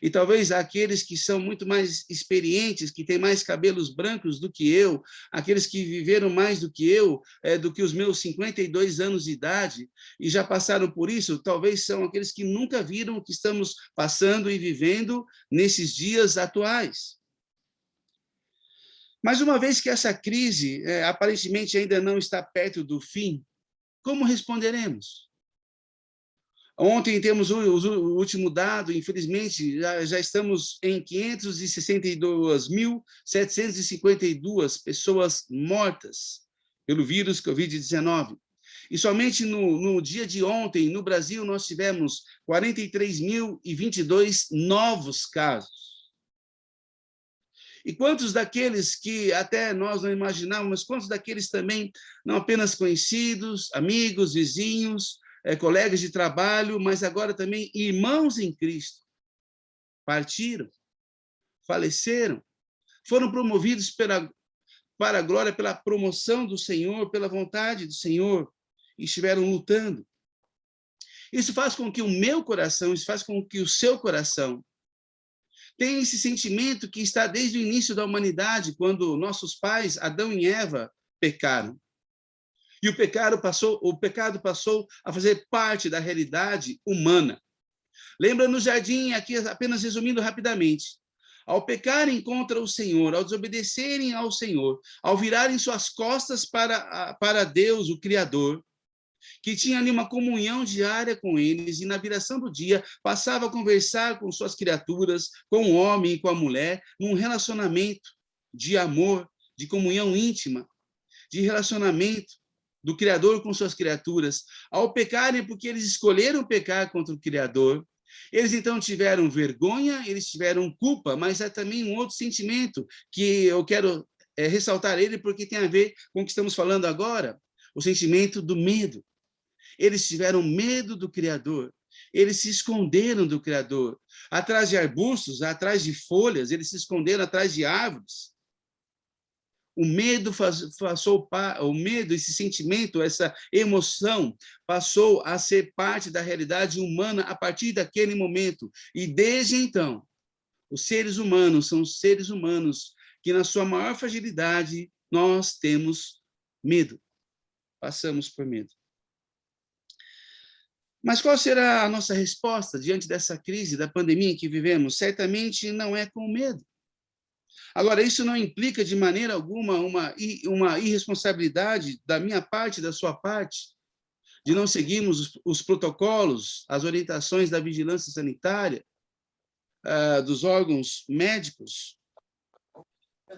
e talvez aqueles que são muito mais experientes, que têm mais cabelos brancos do que eu, aqueles que viveram mais do que eu, do que os meus 52 anos de idade, e já passaram por isso, talvez são aqueles que nunca viram o que estamos passando e vivendo nesses dias atuais. Mas uma vez que essa crise aparentemente ainda não está perto do fim, como responderemos? Ontem temos o último dado, infelizmente, já estamos em 562.752 pessoas mortas pelo vírus Covid-19. E somente no dia de ontem, no Brasil, nós tivemos 43.022 novos casos. E quantos daqueles que até nós não imaginávamos, mas quantos daqueles também, não apenas conhecidos, amigos, vizinhos, colegas de trabalho, mas agora também irmãos em Cristo, partiram, faleceram, foram promovidos para a glória, pela promoção do Senhor, pela vontade do Senhor, e estiveram lutando. Isso faz com que o meu coração, isso faz com que o seu coração tenha esse sentimento que está desde o início da humanidade, quando nossos pais, Adão e Eva, pecaram. E o pecado passou a fazer parte da realidade humana. Lembra no jardim, aqui apenas resumindo rapidamente, ao pecarem contra o Senhor, ao desobedecerem ao Senhor, ao virarem suas costas para Deus, o Criador, que tinha ali uma comunhão diária com eles, e na viração do dia passava a conversar com suas criaturas, com o homem e com a mulher, num relacionamento de amor, de comunhão íntima, de relacionamento do Criador com suas criaturas. Ao pecarem, porque eles escolheram pecar contra o Criador, eles então tiveram vergonha, eles tiveram culpa, mas há também um outro sentimento que eu quero ressaltar ele, porque tem a ver com o que estamos falando agora, o sentimento do medo. Eles tiveram medo do Criador, eles se esconderam do Criador, atrás de arbustos, atrás de folhas, eles se esconderam atrás de árvores. O medo esse sentimento, essa emoção, passou a ser parte da realidade humana a partir daquele momento. E desde então, os seres humanos são os seres humanos que, na sua maior fragilidade, nós temos medo. Passamos por medo. Mas qual será a nossa resposta diante dessa crise, da pandemia em que vivemos? Certamente não é com medo. Agora, isso não implica de maneira alguma uma irresponsabilidade da minha parte, da sua parte, de não seguirmos os protocolos, as orientações da vigilância sanitária, dos órgãos médicos.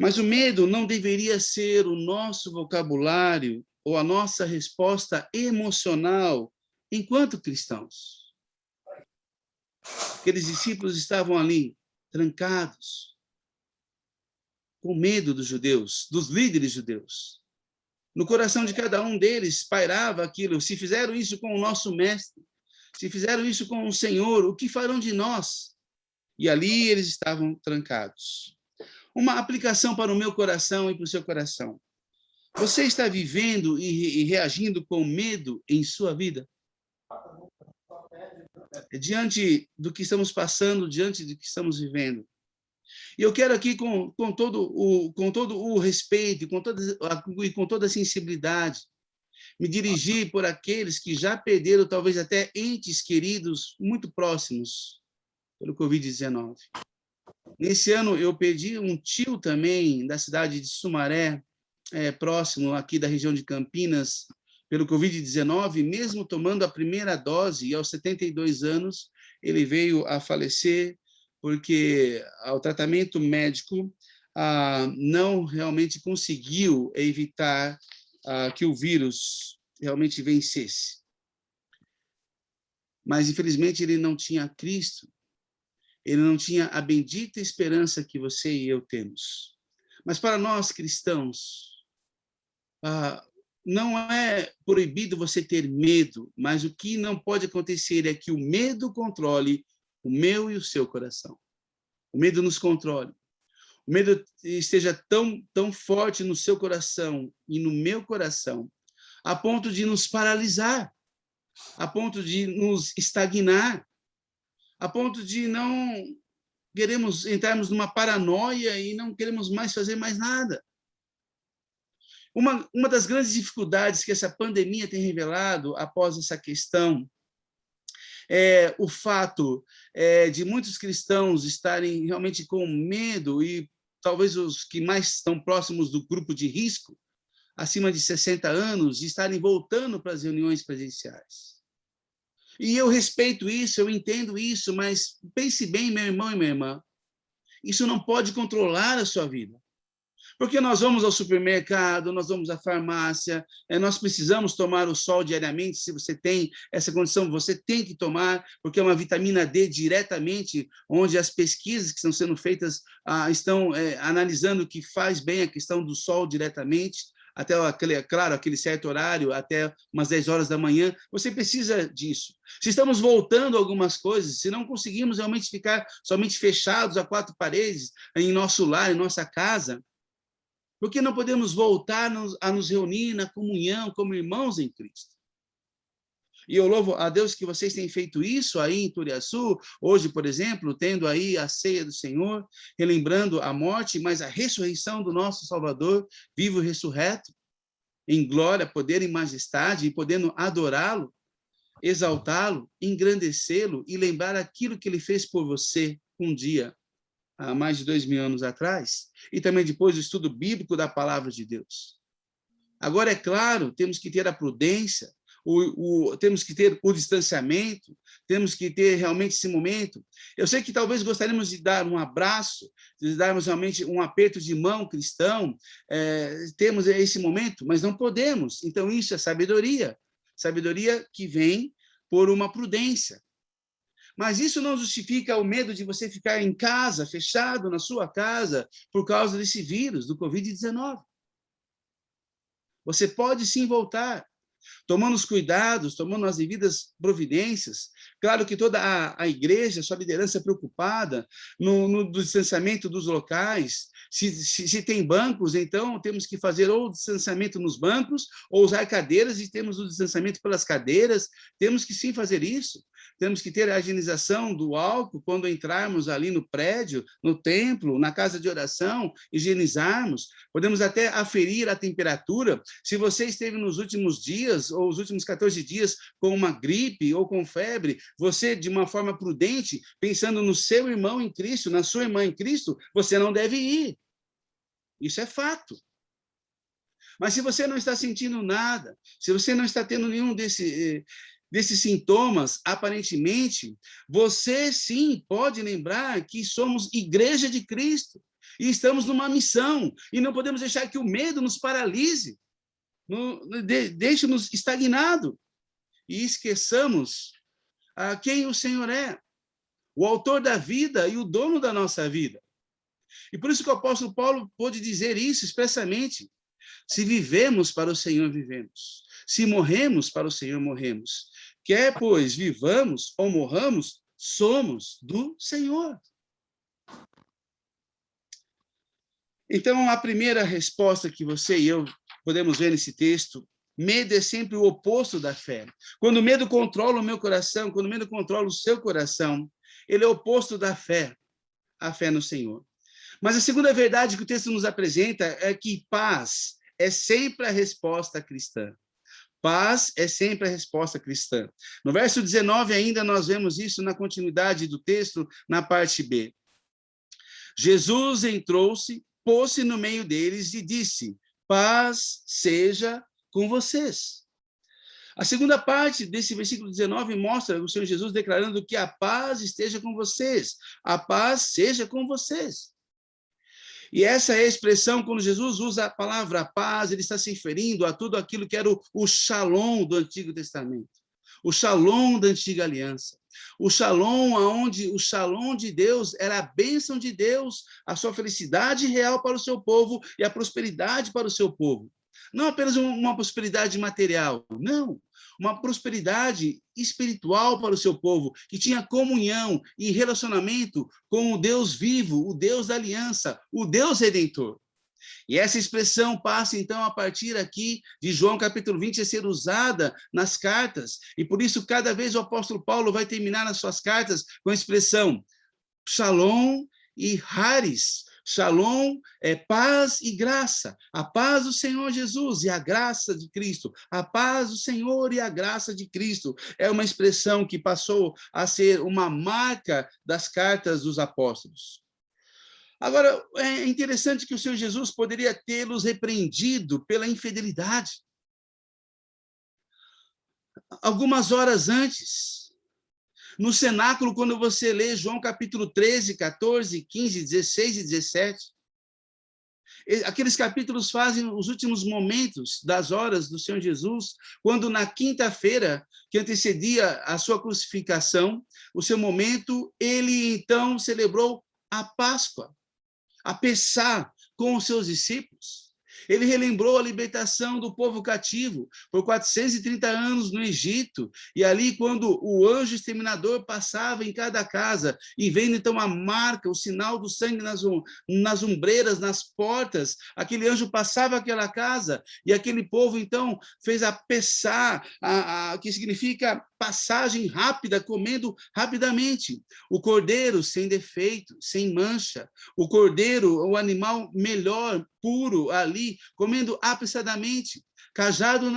Mas o medo não deveria ser o nosso vocabulário ou a nossa resposta emocional enquanto cristãos. Aqueles discípulos estavam ali, trancados, com medo dos judeus, dos líderes judeus. No coração de cada um deles pairava aquilo: se fizeram isso com o nosso mestre, se fizeram isso com o Senhor, o que farão de nós? E ali eles estavam trancados. Uma aplicação para o meu coração e para o seu coração. Você está vivendo e reagindo com medo em sua vida? Diante do que estamos passando, diante do que estamos vivendo. E eu quero aqui, com todo o respeito e com toda a sensibilidade, me dirigir por aqueles que já perderam, talvez até entes queridos muito próximos, pelo Covid-19. Nesse ano, eu perdi um tio também, da cidade de Sumaré, próximo aqui da região de Campinas, pelo Covid-19, mesmo tomando a primeira dose, e aos 72 anos, ele veio a falecer, porque o tratamento médico não realmente conseguiu evitar que o vírus realmente vencesse. Mas, infelizmente, ele não tinha Cristo, ele não tinha a bendita esperança que você e eu temos. Mas para nós cristãos, não é proibido você ter medo, mas o que não pode acontecer é que o medo controle o meu e o seu coração. O medo nos controle. O medo esteja tão forte no seu coração e no meu coração, a ponto de nos paralisar, a ponto de nos estagnar, a ponto de não queremos entrarmos numa paranoia e não queremos mais fazer mais nada. Uma das grandes dificuldades que essa pandemia tem revelado após essa questão é o fato de muitos cristãos estarem realmente com medo, e talvez os que mais estão próximos do grupo de risco, acima de 60 anos, estarem voltando para as reuniões presenciais. E eu respeito isso, eu entendo isso, mas pense bem, meu irmão e minha irmã, isso não pode controlar a sua vida. Porque nós vamos ao supermercado, nós vamos à farmácia, nós precisamos tomar o sol diariamente. Se você tem essa condição, você tem que tomar, porque é uma vitamina D diretamente, onde as pesquisas que estão sendo feitas estão analisando que faz bem a questão do sol diretamente, até, claro, aquele certo horário, até umas 10 horas da manhã, você precisa disso. Se estamos voltando a algumas coisas, se não conseguimos realmente ficar somente fechados a 4 paredes, em nosso lar, em nossa casa, por que não podemos voltar a nos reunir na comunhão como irmãos em Cristo? E eu louvo a Deus que vocês têm feito isso aí em Turiaçu, hoje, por exemplo, tendo aí a ceia do Senhor, relembrando a morte, mas a ressurreição do nosso Salvador, vivo e ressurreto, em glória, poder e majestade, e podendo adorá-lo, exaltá-lo, engrandecê-lo e lembrar aquilo que ele fez por você um dia, há mais de 2000 anos atrás, e também depois do estudo bíblico da palavra de Deus. Agora, é claro, temos que ter a prudência, temos que ter o distanciamento, temos que ter realmente esse momento. Eu sei que talvez gostaríamos de dar um abraço, de darmos realmente um aperto de mão cristão, temos esse momento, mas não podemos. Então, isso é sabedoria que vem por uma prudência. Mas isso não justifica o medo de você ficar em casa, fechado na sua casa, por causa desse vírus, do Covid-19. Você pode sim voltar, tomando os cuidados, tomando as devidas providências. Claro que toda a igreja, sua liderança é preocupada no distanciamento dos locais. Se tem bancos, então temos que fazer ou o distanciamento nos bancos, ou usar cadeiras e temos o distanciamento pelas cadeiras. Temos que sim fazer isso. Temos que ter a higienização do álcool quando entrarmos ali no prédio, no templo, na casa de oração, higienizarmos. Podemos até aferir a temperatura. Se você esteve nos últimos dias, ou os últimos 14 dias, com uma gripe ou com febre, você, de uma forma prudente, pensando no seu irmão em Cristo, na sua irmã em Cristo, você não deve ir. Isso é fato. Mas se você não está sentindo nada, se você não está tendo nenhum desses sintomas, aparentemente, você sim pode lembrar que somos igreja de Cristo e estamos numa missão e não podemos deixar que o medo nos paralise, deixe-nos estagnados e esqueçamos quem o Senhor é, o autor da vida e o dono da nossa vida. E por isso que o apóstolo Paulo pôde dizer isso expressamente: se vivemos, para o Senhor vivemos. Se morremos, para o Senhor morremos. Quer, pois, vivamos ou morramos, somos do Senhor. Então, a primeira resposta que você e eu podemos ver nesse texto: medo é sempre o oposto da fé. Quando o medo controla o meu coração, quando o medo controla o seu coração, ele é o oposto da fé, a fé no Senhor. Mas a segunda verdade que o texto nos apresenta é que paz é sempre a resposta cristã. Paz é sempre a resposta cristã. No verso 19 ainda nós vemos isso na continuidade do texto, na parte B. Jesus entrou-se, pôs-se no meio deles e disse: paz seja com vocês. A segunda parte desse versículo 19 mostra o Senhor Jesus declarando que a paz esteja com vocês, a paz seja com vocês. E essa é a expressão, quando Jesus usa a palavra paz, ele está se referindo a tudo aquilo que era o shalom do Antigo Testamento, o shalom da Antiga Aliança, o shalom de Deus era a bênção de Deus, a sua felicidade real para o seu povo e a prosperidade para o seu povo. Não apenas uma prosperidade material, não. Uma prosperidade espiritual para o seu povo, que tinha comunhão e relacionamento com o Deus vivo, o Deus da aliança, o Deus redentor. E essa expressão passa, então, a partir aqui de João capítulo 20, a ser usada nas cartas, e por isso, cada vez o apóstolo Paulo vai terminar as suas cartas com a expressão shalom e haris. Shalom é paz e graça, a paz do Senhor Jesus e a graça de Cristo, a paz do Senhor e a graça de Cristo. É uma expressão que passou a ser uma marca das cartas dos apóstolos. Agora, é interessante que o Senhor Jesus poderia tê-los repreendido pela infidelidade. Algumas horas antes, no cenáculo, quando você lê João capítulo 13, 14, 15, 16 e 17, Aqueles capítulos fazem os últimos momentos das horas do Senhor Jesus, quando na quinta-feira que antecedia a sua crucificação, o seu momento, ele então celebrou a Páscoa, a Pessá, com os seus discípulos. Ele relembrou a libertação do povo cativo por 430 anos no Egito, e ali quando o anjo exterminador passava em cada casa, e vendo então a marca, o sinal do sangue nas ombreiras, nas portas, aquele anjo passava aquela casa, e aquele povo então fez a Pessá, que significa passagem rápida, comendo rapidamente. O cordeiro sem defeito, sem mancha, o cordeiro, o animal melhor, puro, ali, comendo apressadamente, cajado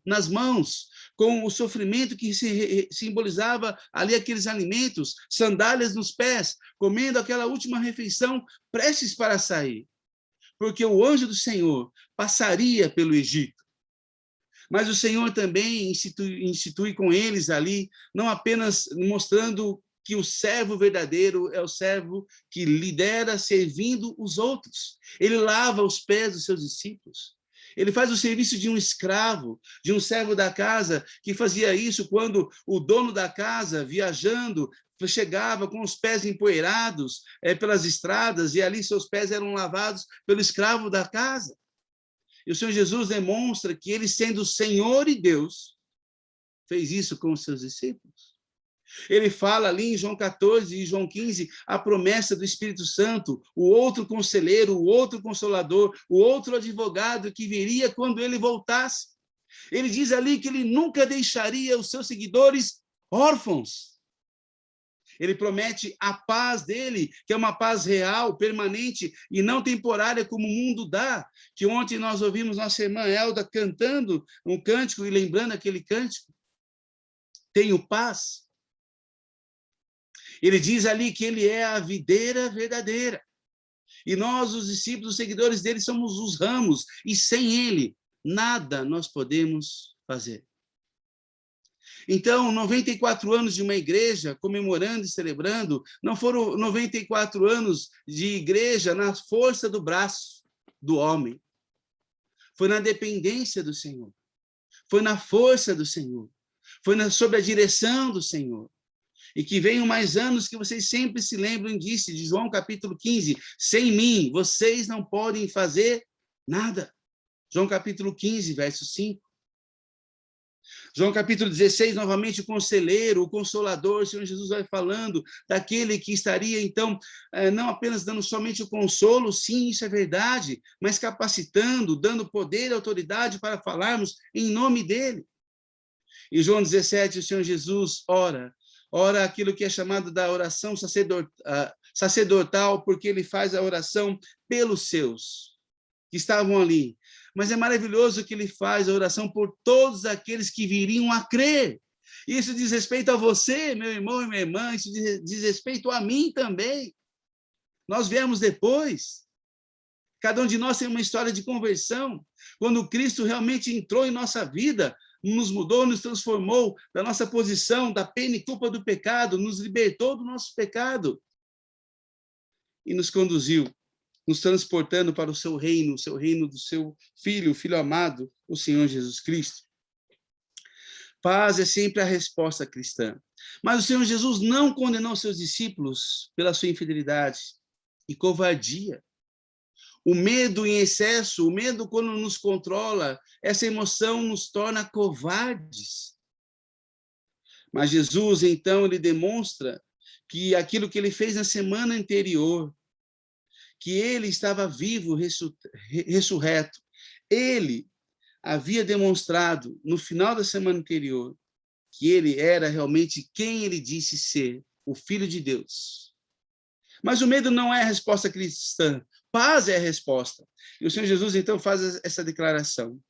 nas mãos, com o sofrimento que simbolizava ali aqueles alimentos, sandálias nos pés, comendo aquela última refeição, prestes para sair. Porque o anjo do Senhor passaria pelo Egito. Mas o Senhor também institui com eles ali, não apenas mostrando que o servo verdadeiro é o servo que lidera servindo os outros. Ele lava os pés dos seus discípulos. Ele faz o serviço de um escravo, de um servo da casa, que fazia isso quando o dono da casa, viajando, chegava com os pés empoeirados pelas estradas, e ali seus pés eram lavados pelo escravo da casa. E o Senhor Jesus demonstra que ele, sendo Senhor e Deus, fez isso com os seus discípulos. Ele fala ali em João 14 e João 15 a promessa do Espírito Santo, o outro conselheiro, o outro consolador, o outro advogado que viria quando ele voltasse. Ele diz ali que ele nunca deixaria os seus seguidores órfãos. Ele promete a paz dele, que é uma paz real, permanente e não temporária como o mundo dá. Que ontem nós ouvimos nossa irmã Elda cantando um cântico e lembrando aquele cântico. Tenho paz. Ele diz ali que ele é a videira verdadeira. E nós, os discípulos, os seguidores dele, somos os ramos. E sem ele, nada nós podemos fazer. Então, 94 anos de uma igreja, comemorando e celebrando, não foram 94 anos de igreja na força do braço do homem. Foi na dependência do Senhor. Foi na força do Senhor. Foi sob a direção do Senhor. E que venham mais anos que vocês sempre se lembrem disso, de João capítulo 15. Sem mim, vocês não podem fazer nada. João capítulo 15, verso 5. João capítulo 16, novamente o conselheiro, o consolador, o Senhor Jesus vai falando daquele que estaria, então, não apenas dando somente o consolo, sim, isso é verdade, mas capacitando, dando poder e autoridade para falarmos em nome dele. Em João 17, o Senhor Jesus ora aquilo que é chamado da oração sacerdotal, porque ele faz a oração pelos seus que estavam ali. Mas é maravilhoso que ele faz a oração por todos aqueles que viriam a crer. Isso diz respeito a você, meu irmão e minha irmã, isso diz respeito a mim também. Nós viemos depois. Cada um de nós tem uma história de conversão. Quando Cristo realmente entrou em nossa vida, nos mudou, nos transformou da nossa posição, da pena e culpa do pecado, nos libertou do nosso pecado e nos conduziu, nos transportando para o seu reino do seu Filho, o Filho amado, o Senhor Jesus Cristo. Paz é sempre a resposta cristã. Mas o Senhor Jesus não condenou seus discípulos pela sua infidelidade e covardia. O medo em excesso, o medo quando nos controla, essa emoção nos torna covardes. Mas Jesus, então, ele demonstra que aquilo que ele fez na semana anterior, que ele estava vivo, ressurreto, ele havia demonstrado no final da semana anterior que ele era realmente quem ele disse ser, o Filho de Deus. Mas o medo não é a resposta cristã, paz é a resposta. E o Senhor Jesus, então, faz essa declaração.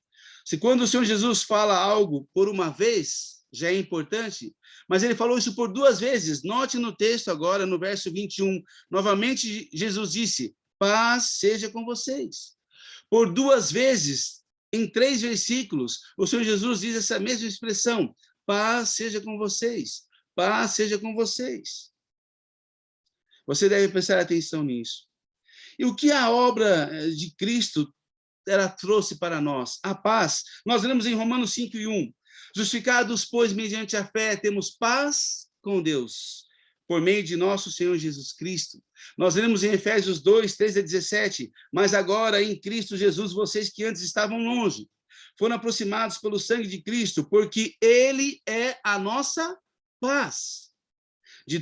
Se quando o Senhor Jesus fala algo por uma vez, já é importante, mas ele falou isso por 2 vezes. Note no texto agora, no verso 21, novamente Jesus disse, paz seja com vocês. Por 2 vezes, em 3 versículos, o Senhor Jesus diz essa mesma expressão, paz seja com vocês, paz seja com vocês. Você deve prestar atenção nisso. E o que a obra de Cristo ela trouxe para nós? A paz. Nós lemos em Romanos 5:1. Justificados, pois, mediante a fé, temos paz com Deus, por meio de nosso Senhor Jesus Cristo. Nós lemos em Efésios 2:13-17. Mas agora, em Cristo Jesus, vocês que antes estavam longe, foram aproximados pelo sangue de Cristo, porque ele é a nossa paz. De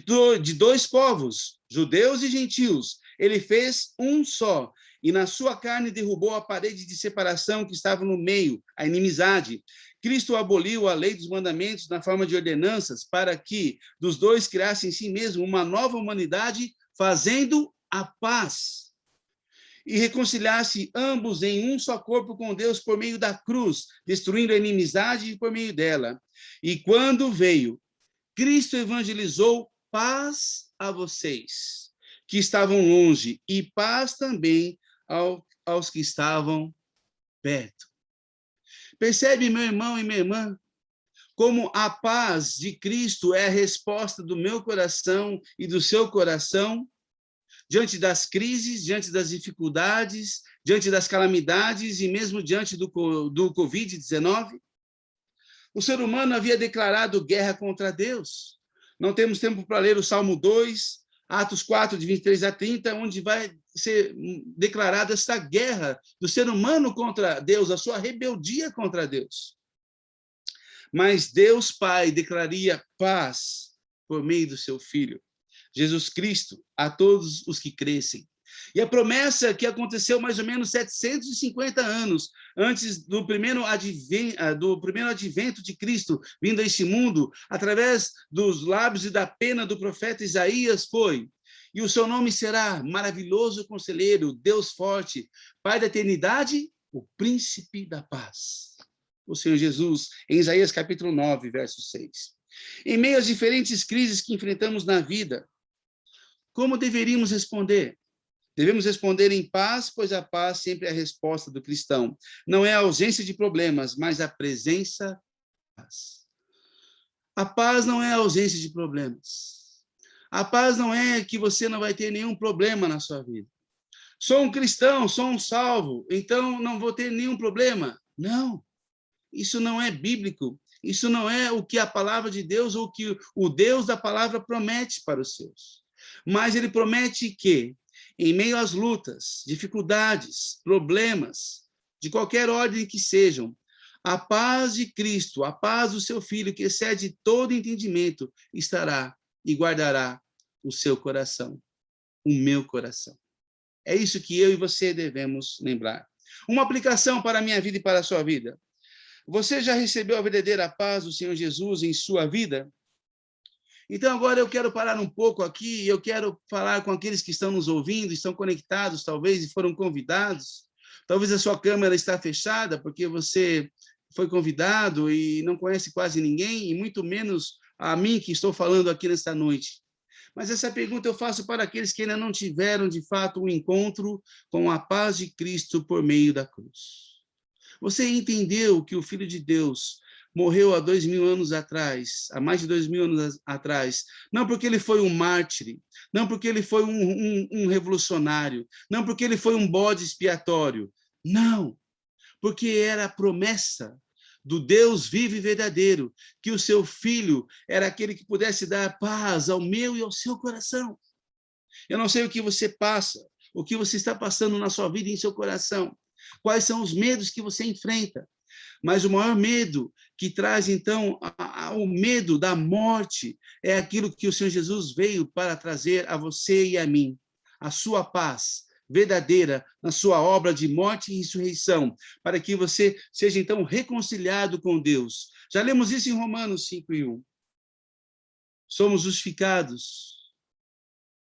dois povos, judeus e gentios, ele fez um só, e na sua carne derrubou a parede de separação que estava no meio, a inimizade. Cristo aboliu a lei dos mandamentos na forma de ordenanças, para que dos dois criasse em si mesmo uma nova humanidade, fazendo a paz. E reconciliasse ambos em um só corpo com Deus por meio da cruz, destruindo a inimizade por meio dela. E quando veio, Cristo evangelizou paz a vocês, que estavam longe, e paz também aos que estavam perto. Percebe, meu irmão e minha irmã, como a paz de Cristo é a resposta do meu coração e do seu coração diante das crises, diante das dificuldades, diante das calamidades e mesmo diante do Covid-19? O ser humano havia declarado guerra contra Deus. Não temos tempo para ler o Salmo 2, Atos 4, de 23-30, onde vai ser declarada esta guerra do ser humano contra Deus, a sua rebeldia contra Deus. Mas Deus Pai declararia paz por meio do seu Filho, Jesus Cristo, a todos os que crescem. E a promessa que aconteceu mais ou menos 750 anos antes do primeiro advento de Cristo vindo a este mundo, através dos lábios e da pena do profeta Isaías, foi: e o seu nome será Maravilhoso Conselheiro, Deus Forte, Pai da Eternidade, o Príncipe da Paz. O Senhor Jesus, em Isaías capítulo 9, verso 6. Em meio às diferentes crises que enfrentamos na vida, como deveríamos responder? Devemos responder em paz, pois a paz sempre é a resposta do cristão. Não é a ausência de problemas, mas a presença de paz. A paz não é a ausência de problemas. A paz não é que você não vai ter nenhum problema na sua vida. Sou um cristão, sou um salvo, então não vou ter nenhum problema. Não, isso não é bíblico. Isso não é o que a palavra de Deus ou o que o Deus da palavra promete para os seus. Mas ele promete que, em meio às lutas, dificuldades, problemas, de qualquer ordem que sejam, a paz de Cristo, a paz do seu Filho, que excede todo entendimento, estará e guardará o seu coração, o meu coração. É isso que eu e você devemos lembrar. Uma aplicação para a minha vida e para a sua vida. Você já recebeu a verdadeira paz do Senhor Jesus em sua vida? Então, agora eu quero parar um pouco aqui e eu quero falar com aqueles que estão nos ouvindo, estão conectados, talvez, e foram convidados. Talvez a sua câmera está fechada porque você foi convidado e não conhece quase ninguém, e muito menos a mim que estou falando aqui nesta noite. Mas essa pergunta eu faço para aqueles que ainda não tiveram, de fato, um encontro com a paz de Cristo por meio da cruz. Você entendeu que o Filho de Deus morreu há 2000 anos atrás, há mais de 2000 anos atrás, não porque ele foi um mártir, não porque ele foi um revolucionário, não porque ele foi um bode expiatório, não, porque era a promessa do Deus vivo e verdadeiro, que o seu Filho era aquele que pudesse dar paz ao meu e ao seu coração. Eu não sei o que você passa, o que você está passando na sua vida e em seu coração, quais são os medos que você enfrenta, mas o maior medo que traz, então, o medo da morte é aquilo que o Senhor Jesus veio para trazer a você e a mim, a sua paz verdadeira na sua obra de morte e ressurreição, para que você seja, então, reconciliado com Deus. Já lemos isso em Romanos 5:1. Somos justificados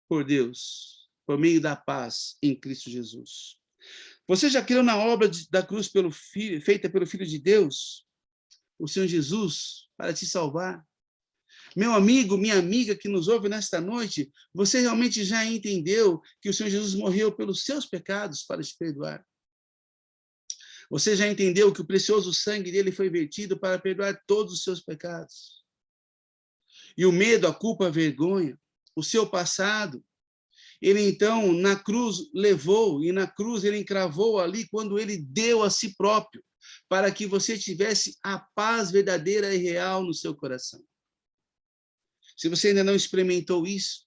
por Deus, por meio da paz em Cristo Jesus. Você já creu na obra da cruz feita pelo Filho de Deus, o Senhor Jesus, para te salvar? Meu amigo, minha amiga que nos ouve nesta noite, você realmente já entendeu que o Senhor Jesus morreu pelos seus pecados para te perdoar? Você já entendeu que o precioso sangue dele foi vertido para perdoar todos os seus pecados? E o medo, a culpa, a vergonha, o seu passado ele então, na cruz, levou, e na cruz ele encravou ali quando ele deu a si próprio, para que você tivesse a paz verdadeira e real no seu coração. Se você ainda não experimentou isso,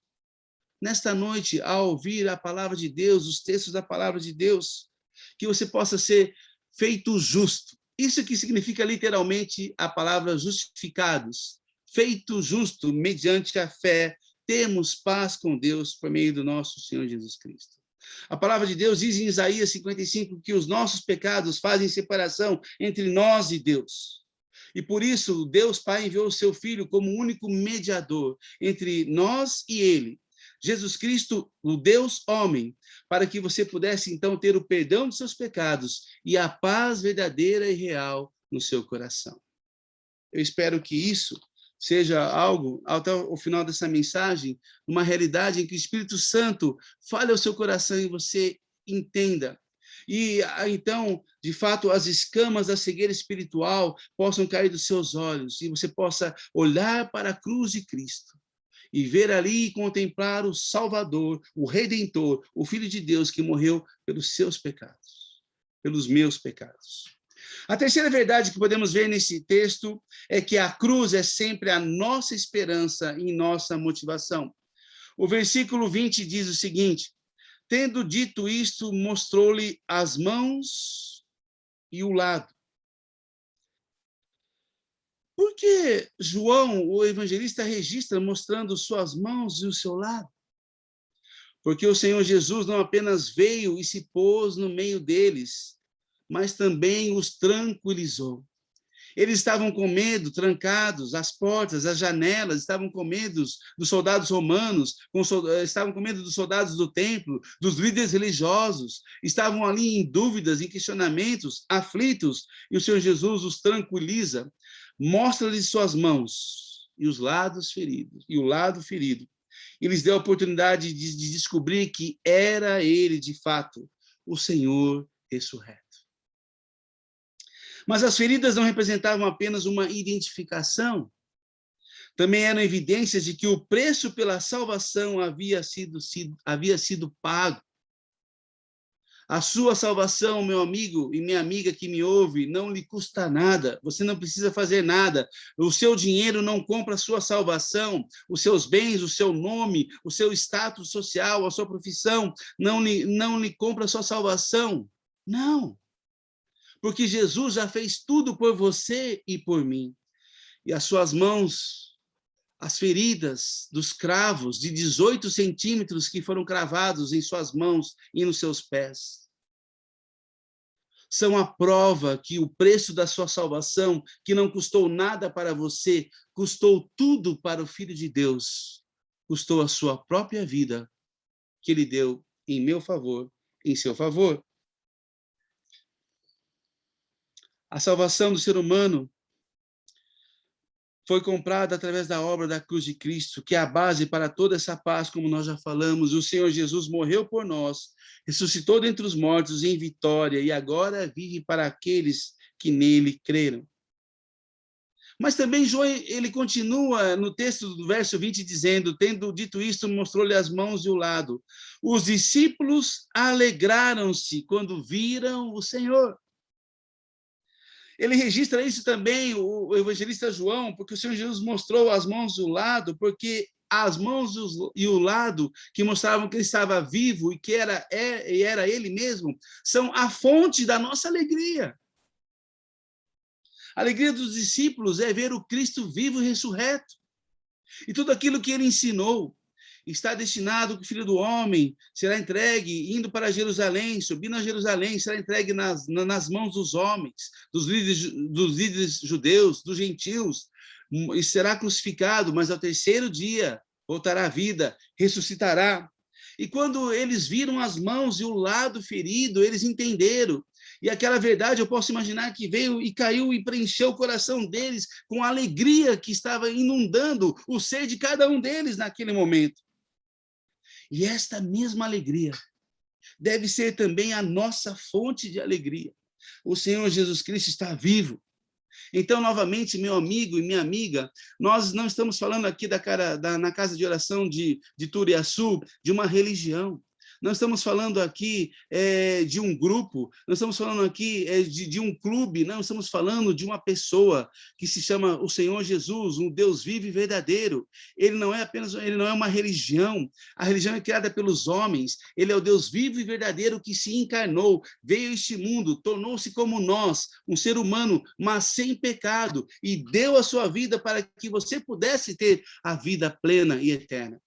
nesta noite, ao ouvir a palavra de Deus, os textos da palavra de Deus, que você possa ser feito justo. Isso que significa literalmente a palavra justificados. Feito justo mediante a fé, temos paz com Deus por meio do nosso Senhor Jesus Cristo. A palavra de Deus diz em Isaías 55 que os nossos pecados fazem separação entre nós e Deus. E por isso, Deus Pai enviou o seu Filho como único mediador entre nós e ele. Jesus Cristo, o Deus homem, para que você pudesse então ter o perdão de seus pecados e a paz verdadeira e real no seu coração. Eu espero que isso seja algo, até o final dessa mensagem, uma realidade em que o Espírito Santo fale ao seu coração e você entenda. E então, de fato, as escamas da cegueira espiritual possam cair dos seus olhos e você possa olhar para a cruz de Cristo e ver ali e contemplar o Salvador, o Redentor, o Filho de Deus que morreu pelos seus pecados, pelos meus pecados. A terceira verdade que podemos ver nesse texto é que a cruz é sempre a nossa esperança e nossa motivação. O versículo 20 diz o seguinte: tendo dito isto, mostrou-lhe as mãos e o lado. Por que João, o evangelista, registra mostrando suas mãos e o seu lado? Porque o Senhor Jesus não apenas veio e se pôs no meio deles, mas também os tranquilizou. Eles estavam com medo, trancados, as portas, as janelas, estavam com medo dos soldados romanos, estavam com medo dos soldados do templo, dos líderes religiosos, estavam ali em dúvidas, em questionamentos, aflitos, e o Senhor Jesus os tranquiliza, mostra-lhes suas mãos e os lados feridos, e o lado ferido. E lhes deu a oportunidade de descobrir que era ele, de fato, o Senhor ressurreto. Mas as feridas não representavam apenas uma identificação, também eram evidências de que o preço pela salvação havia sido pago. A sua salvação, meu amigo e minha amiga que me ouve, não lhe custa nada, você não precisa fazer nada, o seu dinheiro não compra a sua salvação, os seus bens, o seu nome, o seu status social, a sua profissão, não lhe compra a sua salvação, não. Porque Jesus já fez tudo por você e por mim. E as suas mãos, as feridas dos cravos de 18 centímetros que foram cravados em suas mãos e nos seus pés, são a prova que o preço da sua salvação, que não custou nada para você, custou tudo para o Filho de Deus, custou a sua própria vida, que ele deu em meu favor, em seu favor. A salvação do ser humano foi comprada através da obra da cruz de Cristo, que é a base para toda essa paz, como nós já falamos. O Senhor Jesus morreu por nós, ressuscitou dentre os mortos em vitória e agora vive para aqueles que nele creram. Mas também João, ele continua no texto do verso 20 dizendo, tendo dito isto, mostrou-lhe as mãos e o lado. Os discípulos alegraram-se quando viram o Senhor. Ele registra isso também, o evangelista João, porque o Senhor Jesus mostrou as mãos e o lado, porque as mãos e o lado que mostravam que ele estava vivo e que era ele mesmo, são a fonte da nossa alegria. A alegria dos discípulos é ver o Cristo vivo e ressurreto. E tudo aquilo que ele ensinou está destinado que o Filho do Homem será entregue, indo para Jerusalém, subindo a Jerusalém, será entregue nas mãos dos homens, dos líderes judeus, dos gentios, e será crucificado, mas ao terceiro dia voltará à vida, ressuscitará. E quando eles viram as mãos e o lado ferido, eles entenderam. E aquela verdade, eu posso imaginar que veio e caiu e preencheu o coração deles com a alegria que estava inundando o ser de cada um deles naquele momento. E esta mesma alegria deve ser também a nossa fonte de alegria. O Senhor Jesus Cristo está vivo. Então, novamente, meu amigo e minha amiga, nós não estamos falando aqui na casa de oração de Turiaçu, de uma religião. Nós estamos falando aqui de um grupo, nós estamos falando aqui de um clube, não estamos falando de uma pessoa que se chama o Senhor Jesus, um Deus vivo e verdadeiro. Ele não é uma religião, a religião é criada pelos homens, ele é o Deus vivo e verdadeiro que se encarnou, veio a este mundo, tornou-se como nós, um ser humano, mas sem pecado, e deu a sua vida para que você pudesse ter a vida plena e eterna.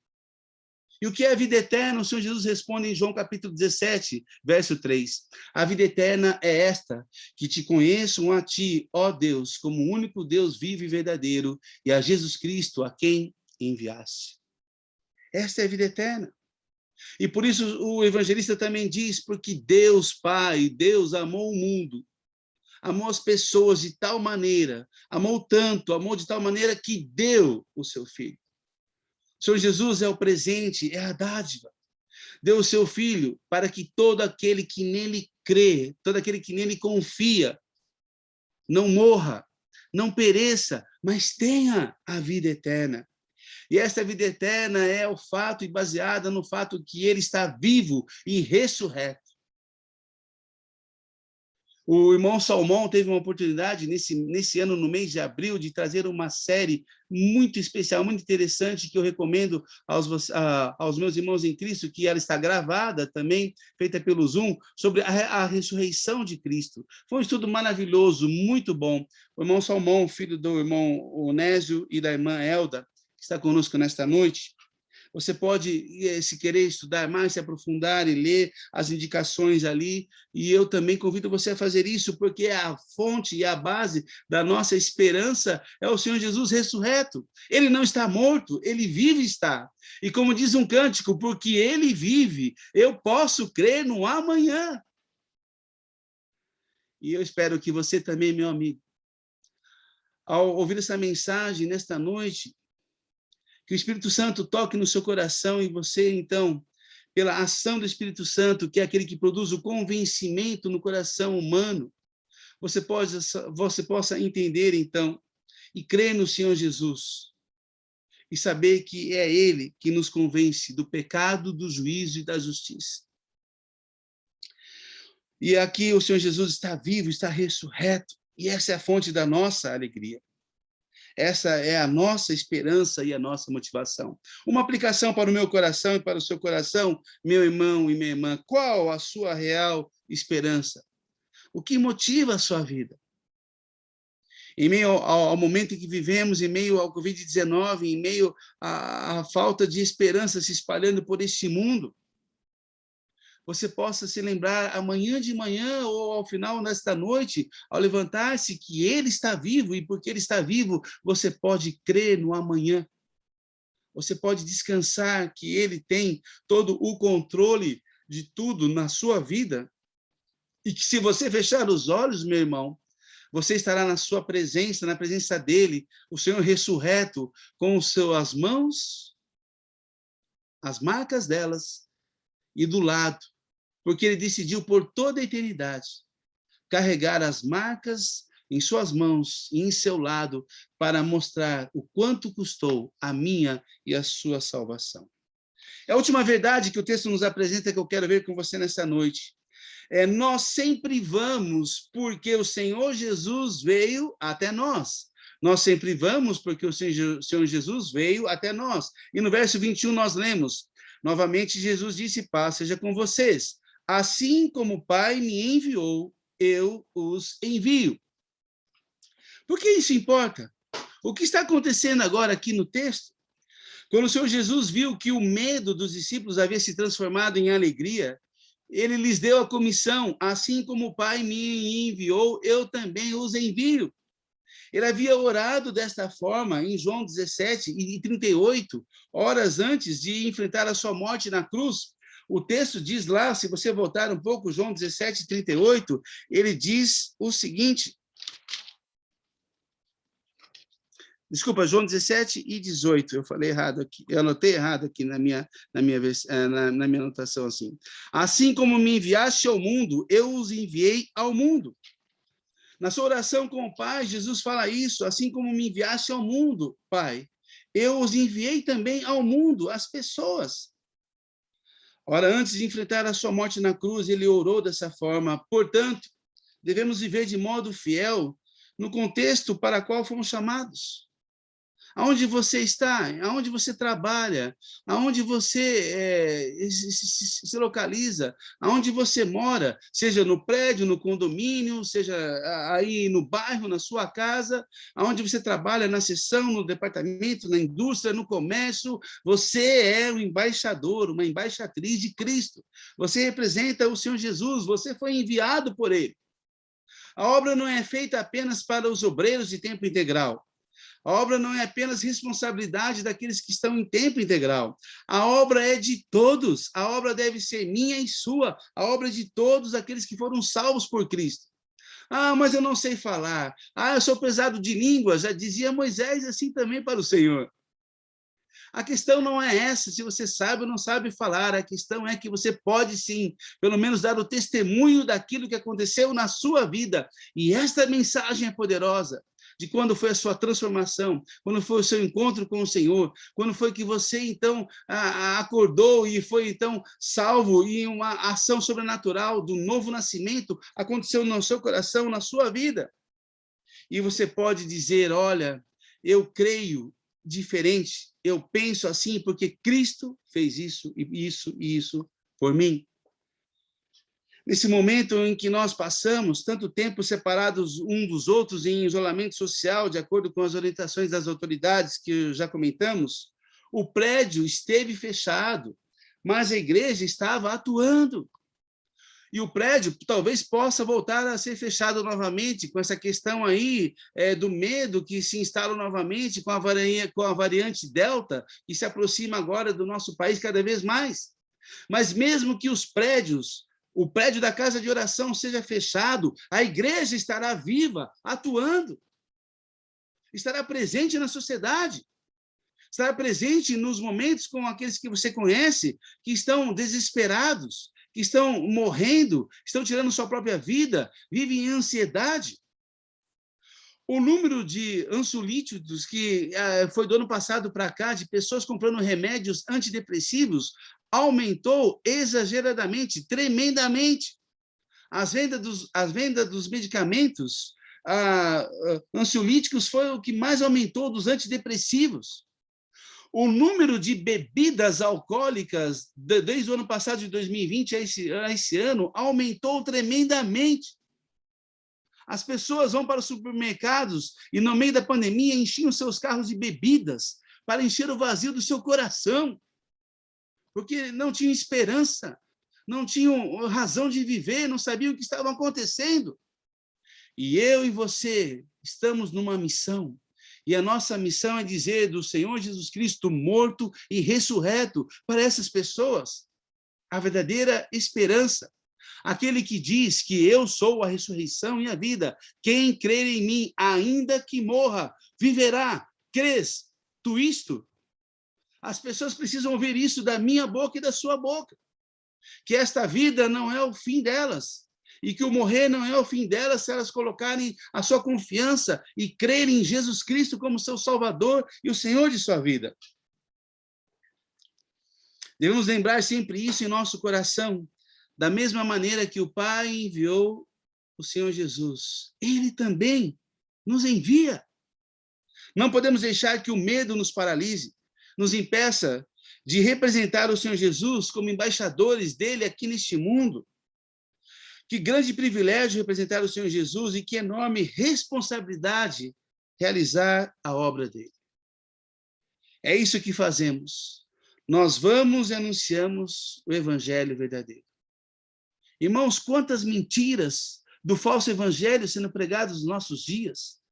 E o que é a vida eterna? O Senhor Jesus responde em João capítulo 17, verso 3. A vida eterna é esta, que te conheçam a ti, ó Deus, como o único Deus vivo e verdadeiro, e a Jesus Cristo, a quem enviaste. Esta é a vida eterna. E por isso o evangelista também diz, porque Deus Pai, Deus amou o mundo, amou as pessoas de tal maneira, amou tanto, amou de tal maneira que deu o seu Filho. O Senhor Jesus é o presente, é a dádiva. Deu o seu Filho para que todo aquele que nele crê, todo aquele que nele confia, não morra, não pereça, mas tenha a vida eterna. E esta vida eterna é o fato e baseada no fato que ele está vivo e ressurreto. O irmão Salmão teve uma oportunidade nesse ano, no mês de abril, de trazer uma série muito especial, muito interessante, que eu recomendo aos meus irmãos em Cristo, que ela está gravada também, feita pelo Zoom, sobre a ressurreição de Cristo. Foi um estudo maravilhoso, muito bom. O irmão Salmão, filho do irmão Onésio e da irmã Elda, que está conosco nesta noite, você pode, se querer estudar mais, se aprofundar e ler as indicações ali, e eu também convido você a fazer isso, porque a fonte e a base da nossa esperança é o Senhor Jesus ressurreto. Ele não está morto, ele vive está. E como diz um cântico, porque ele vive, eu posso crer no amanhã. E eu espero que você também, meu amigo, ao ouvir essa mensagem nesta noite, que o Espírito Santo toque no seu coração e você, então, pela ação do Espírito Santo, que é aquele que produz o convencimento no coração humano, você possa entender, então, e crer no Senhor Jesus, e saber que é Ele que nos convence do pecado, do juízo e da justiça. E aqui o Senhor Jesus está vivo, está ressurreto, e essa é a fonte da nossa alegria. Essa é a nossa esperança e a nossa motivação. Uma aplicação para o meu coração e para o seu coração, meu irmão e minha irmã, qual a sua real esperança? O que motiva a sua vida? Em meio ao momento em que vivemos, em meio ao Covid-19, em meio à falta de esperança se espalhando por este mundo, você possa se lembrar amanhã de manhã ou ao final desta noite, ao levantar-se, que Ele está vivo, e porque Ele está vivo, você pode crer no amanhã. Você pode descansar que Ele tem todo o controle de tudo na sua vida, e que se você fechar os olhos, meu irmão, você estará na sua presença, na presença dEle, o Senhor ressurreto, com as suas mãos, as marcas delas, e do lado, porque ele decidiu por toda a eternidade carregar as marcas em suas mãos e em seu lado para mostrar o quanto custou a minha e a sua salvação. É a última verdade que o texto nos apresenta que eu quero ver com você nessa noite. Nós sempre vamos porque o Senhor Jesus veio até nós. Nós sempre vamos porque o Senhor Jesus veio até nós. E no verso 21 nós lemos, novamente Jesus disse, paz seja com vocês. Assim como o Pai me enviou, eu os envio. Por que isso importa? O que está acontecendo agora aqui no texto? Quando o Senhor Jesus viu que o medo dos discípulos havia se transformado em alegria, ele lhes deu a comissão, assim como o Pai me enviou, eu também os envio. Ele havia orado desta forma em João 17:38, horas antes de enfrentar a sua morte na cruz. O texto diz lá, se você voltar um pouco, João 17:38, ele diz o seguinte. Desculpa, João 17:18, eu falei errado aqui, eu anotei errado aqui na minha anotação assim. Assim como me enviaste ao mundo, eu os enviei ao mundo. Na sua oração com o Pai, Jesus fala isso: assim como me enviaste ao mundo, Pai, eu os enviei também ao mundo, as pessoas. Ora, antes de enfrentar a sua morte na cruz, ele orou dessa forma. Portanto, devemos viver de modo fiel no contexto para o qual fomos chamados. Aonde você está, aonde você trabalha, aonde você se localiza, aonde você mora, seja no prédio, no condomínio, seja aí no bairro, na sua casa, aonde você trabalha, na seção, no departamento, na indústria, no comércio, você é um embaixador, uma embaixatriz de Cristo. Você representa o Senhor Jesus, você foi enviado por Ele. A obra não é feita apenas para os obreiros de tempo integral. A obra não é apenas responsabilidade daqueles que estão em tempo integral. A obra é de todos. A obra deve ser minha e sua. A obra é de todos aqueles que foram salvos por Cristo. Ah, mas eu não sei falar. Ah, eu sou pesado de língua. Já dizia Moisés assim também para o Senhor. A questão não é essa, se você sabe ou não sabe falar. A questão é que você pode, sim, pelo menos dar o testemunho daquilo que aconteceu na sua vida. E esta mensagem é poderosa. De quando foi a sua transformação, quando foi o seu encontro com o Senhor, quando foi que você, então, acordou e foi, então, salvo, e uma ação sobrenatural do novo nascimento aconteceu no seu coração, na sua vida. E você pode dizer, olha, eu creio diferente, eu penso assim porque Cristo fez isso, e isso, e isso por mim. Nesse momento em que nós passamos tanto tempo separados um dos outros em isolamento social, de acordo com as orientações das autoridades que já comentamos, o prédio esteve fechado, mas a igreja estava atuando. E o prédio talvez possa voltar a ser fechado novamente, com essa questão aí do medo que se instala novamente com a variante Delta, que se aproxima agora do nosso país cada vez mais. Mas mesmo que o prédio da casa de oração seja fechado, a igreja estará viva, atuando. Estará presente na sociedade. Estará presente nos momentos com aqueles que você conhece, que estão desesperados, que estão morrendo, estão tirando sua própria vida, vivem em ansiedade. O número de ansiolíticos que foi do ano passado para cá, de pessoas comprando remédios antidepressivos, aumentou exageradamente, tremendamente. As vendas dos medicamentos ansiolíticos foi o que mais aumentou dos antidepressivos. O número de bebidas alcoólicas, desde o ano passado, de 2020 a esse ano, aumentou tremendamente. As pessoas vão para os supermercados e, no meio da pandemia, enchiam seus carros de bebidas para encher o vazio do seu coração, porque não tinham esperança, não tinham razão de viver, não sabiam o que estava acontecendo. E eu e você estamos numa missão, e a nossa missão é dizer do Senhor Jesus Cristo morto e ressurreto para essas pessoas a verdadeira esperança. Aquele que diz que eu sou a ressurreição e a vida. Quem crer em mim, ainda que morra, viverá. Crês tu isto? As pessoas precisam ouvir isso da minha boca e da sua boca. Que esta vida não é o fim delas. E que o morrer não é o fim delas se elas colocarem a sua confiança e crerem em Jesus Cristo como seu Salvador e o Senhor de sua vida. Devemos lembrar sempre isso em nosso coração. Da mesma maneira que o Pai enviou o Senhor Jesus, Ele também nos envia. Não podemos deixar que o medo nos paralise, nos impeça de representar o Senhor Jesus como embaixadores dele aqui neste mundo. Que grande privilégio representar o Senhor Jesus e que enorme responsabilidade realizar a obra dele. É isso que fazemos. Nós vamos e anunciamos o evangelho verdadeiro. Irmãos, quantas mentiras do falso evangelho sendo pregadas nos nossos dias,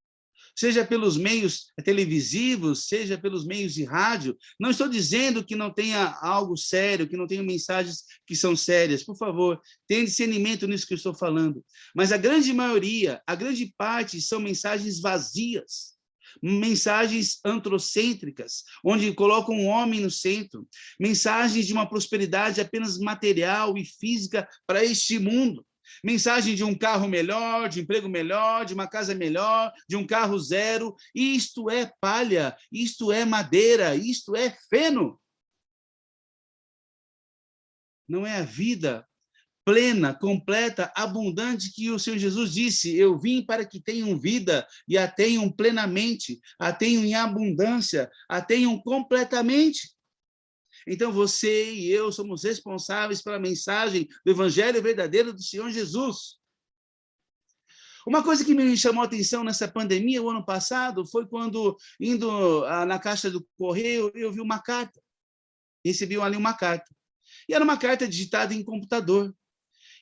seja pelos meios televisivos, seja pelos meios de rádio. Não estou dizendo que não tenha algo sério, que não tenha mensagens que são sérias. Por favor, tenha discernimento nisso que eu estou falando. Mas a grande maioria, a grande parte, são mensagens vazias, mensagens antropocêntricas, onde colocam o homem no centro, mensagens de uma prosperidade apenas material e física para este mundo. Mensagem de um carro melhor, de um emprego melhor, de uma casa melhor, de um carro zero. Isto é palha, isto é madeira, isto é feno. Não é a vida plena, completa, abundante que o Senhor Jesus disse: eu vim para que tenham vida e a tenham plenamente, a tenham em abundância, a tenham completamente. Então, você e eu somos responsáveis pela mensagem do Evangelho verdadeiro do Senhor Jesus. Uma coisa que me chamou a atenção nessa pandemia, o ano passado, foi quando, indo na caixa do correio, eu vi uma carta. Recebi ali uma carta. E era uma carta digitada em computador.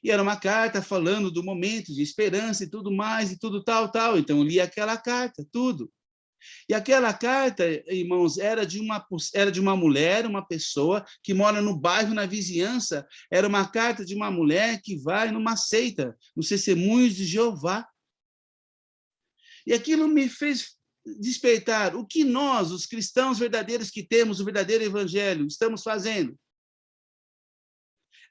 E era uma carta falando do momento de esperança e tudo mais, e tudo tal. Então, eu li aquela carta, tudo. E aquela carta, irmãos, era de uma mulher, uma pessoa que mora no bairro, na vizinhança. Era uma carta de uma mulher que vai numa seita, nos Testemunhos de Jeová. E aquilo me fez despertar o que nós, os cristãos verdadeiros que temos o verdadeiro evangelho, estamos fazendo.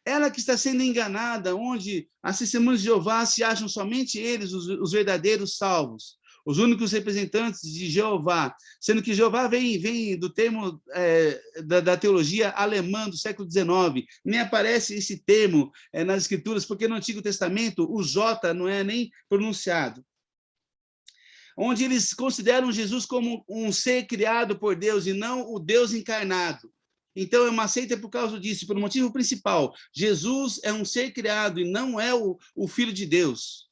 Ela que está sendo enganada, onde as Testemunhas de Jeová se acham somente eles os verdadeiros salvos, os únicos representantes de Jeová, sendo que Jeová vem do termo da teologia alemã do século XIX. Nem aparece esse termo nas Escrituras, porque no Antigo Testamento o J não é nem pronunciado. Onde eles consideram Jesus como um ser criado por Deus e não o Deus encarnado. Então, é uma seita por causa disso, pelo motivo principal. Jesus é um ser criado e não é o Filho de Deus.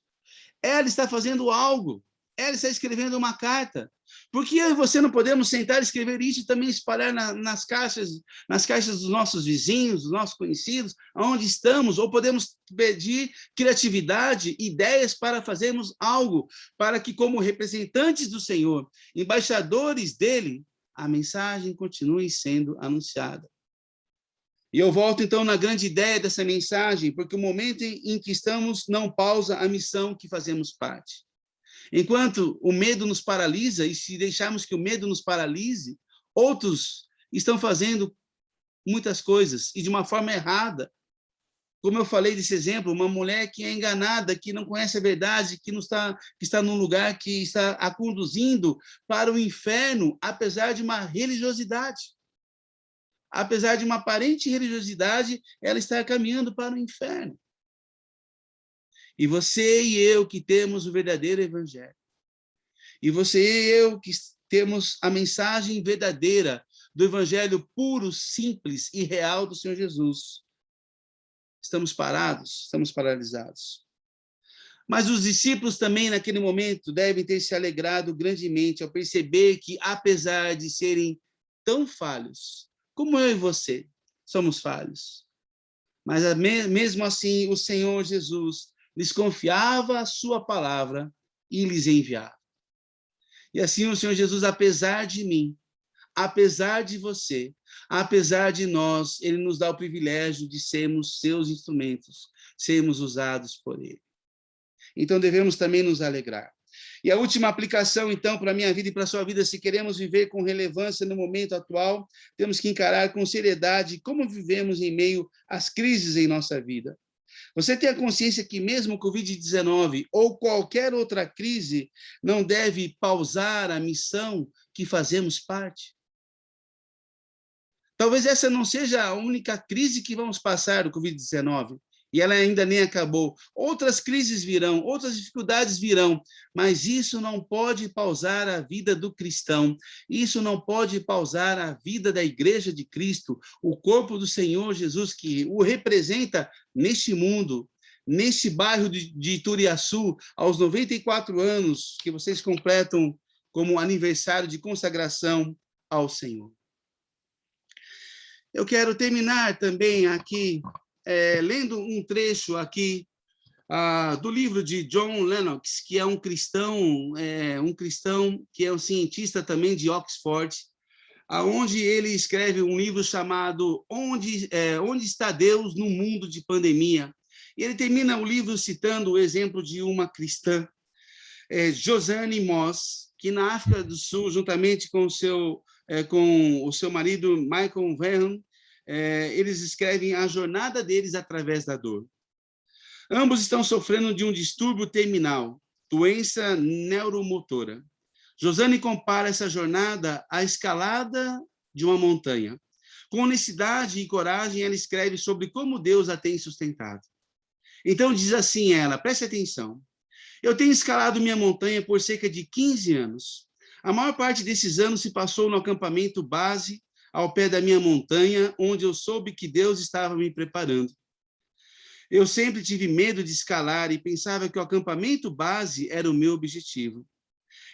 Ela está fazendo algo. Ela está escrevendo uma carta. Por que eu e você não podemos sentar e escrever isso e também espalhar nas caixas dos nossos vizinhos, dos nossos conhecidos, onde estamos? Ou podemos pedir criatividade, ideias para fazermos algo, para que, como representantes do Senhor, embaixadores dele, a mensagem continue sendo anunciada. E eu volto, então, na grande ideia dessa mensagem, porque o momento em que estamos não pausa a missão que fazemos parte. Enquanto o medo nos paralisa, e se deixarmos que o medo nos paralise, outros estão fazendo muitas coisas, e de uma forma errada. Como eu falei desse exemplo, uma mulher que é enganada, que não conhece a verdade, que está num lugar que está a conduzindo para o inferno, apesar de uma religiosidade. Apesar de uma aparente religiosidade, ela está caminhando para o inferno. E você e eu que temos o verdadeiro evangelho, e você e eu que temos a mensagem verdadeira do evangelho puro, simples e real do Senhor Jesus, estamos parados, estamos paralisados. Mas os discípulos também, naquele momento, devem ter se alegrado grandemente ao perceber que, apesar de serem tão falhos, como eu e você, somos falhos, mas mesmo assim o Senhor Jesus lhes confiava a sua palavra e lhes enviava. E assim o Senhor Jesus, apesar de mim, apesar de você, apesar de nós, ele nos dá o privilégio de sermos seus instrumentos, sermos usados por ele. Então, devemos também nos alegrar. E a última aplicação, então, para a minha vida e para a sua vida, se queremos viver com relevância no momento atual, temos que encarar com seriedade como vivemos em meio às crises em nossa vida. Você tem a consciência que mesmo o Covid-19 ou qualquer outra crise não deve pausar a missão que fazemos parte? Talvez essa não seja a única crise que vamos passar do Covid-19, e ela ainda nem acabou. Outras crises virão, outras dificuldades virão, mas isso não pode pausar a vida do cristão, isso não pode pausar a vida da Igreja de Cristo, o corpo do Senhor Jesus, que o representa neste mundo, neste bairro de Ituriaçu, aos 94 anos que vocês completam como aniversário de consagração ao Senhor. Eu quero terminar também aqui, lendo um trecho aqui do livro de John Lennox, que é um cristão que é um cientista também de Oxford, onde ele escreve um livro chamado Onde está Deus no Mundo de Pandemia? E ele termina o livro citando o exemplo de uma cristã, Josiane Moss, que na África do Sul, juntamente com o seu marido, Michael Vernon, eles escrevem a jornada deles através da dor. Ambos estão sofrendo de um distúrbio terminal, doença neuromotora. Josane compara essa jornada à escalada de uma montanha. Com honestidade e coragem, ela escreve sobre como Deus a tem sustentado. Então diz assim ela, preste atenção. Eu tenho escalado minha montanha por cerca de 15 anos. A maior parte desses anos se passou no acampamento base, ao pé da minha montanha, onde eu soube que Deus estava me preparando. Eu sempre tive medo de escalar e pensava que o acampamento base era o meu objetivo.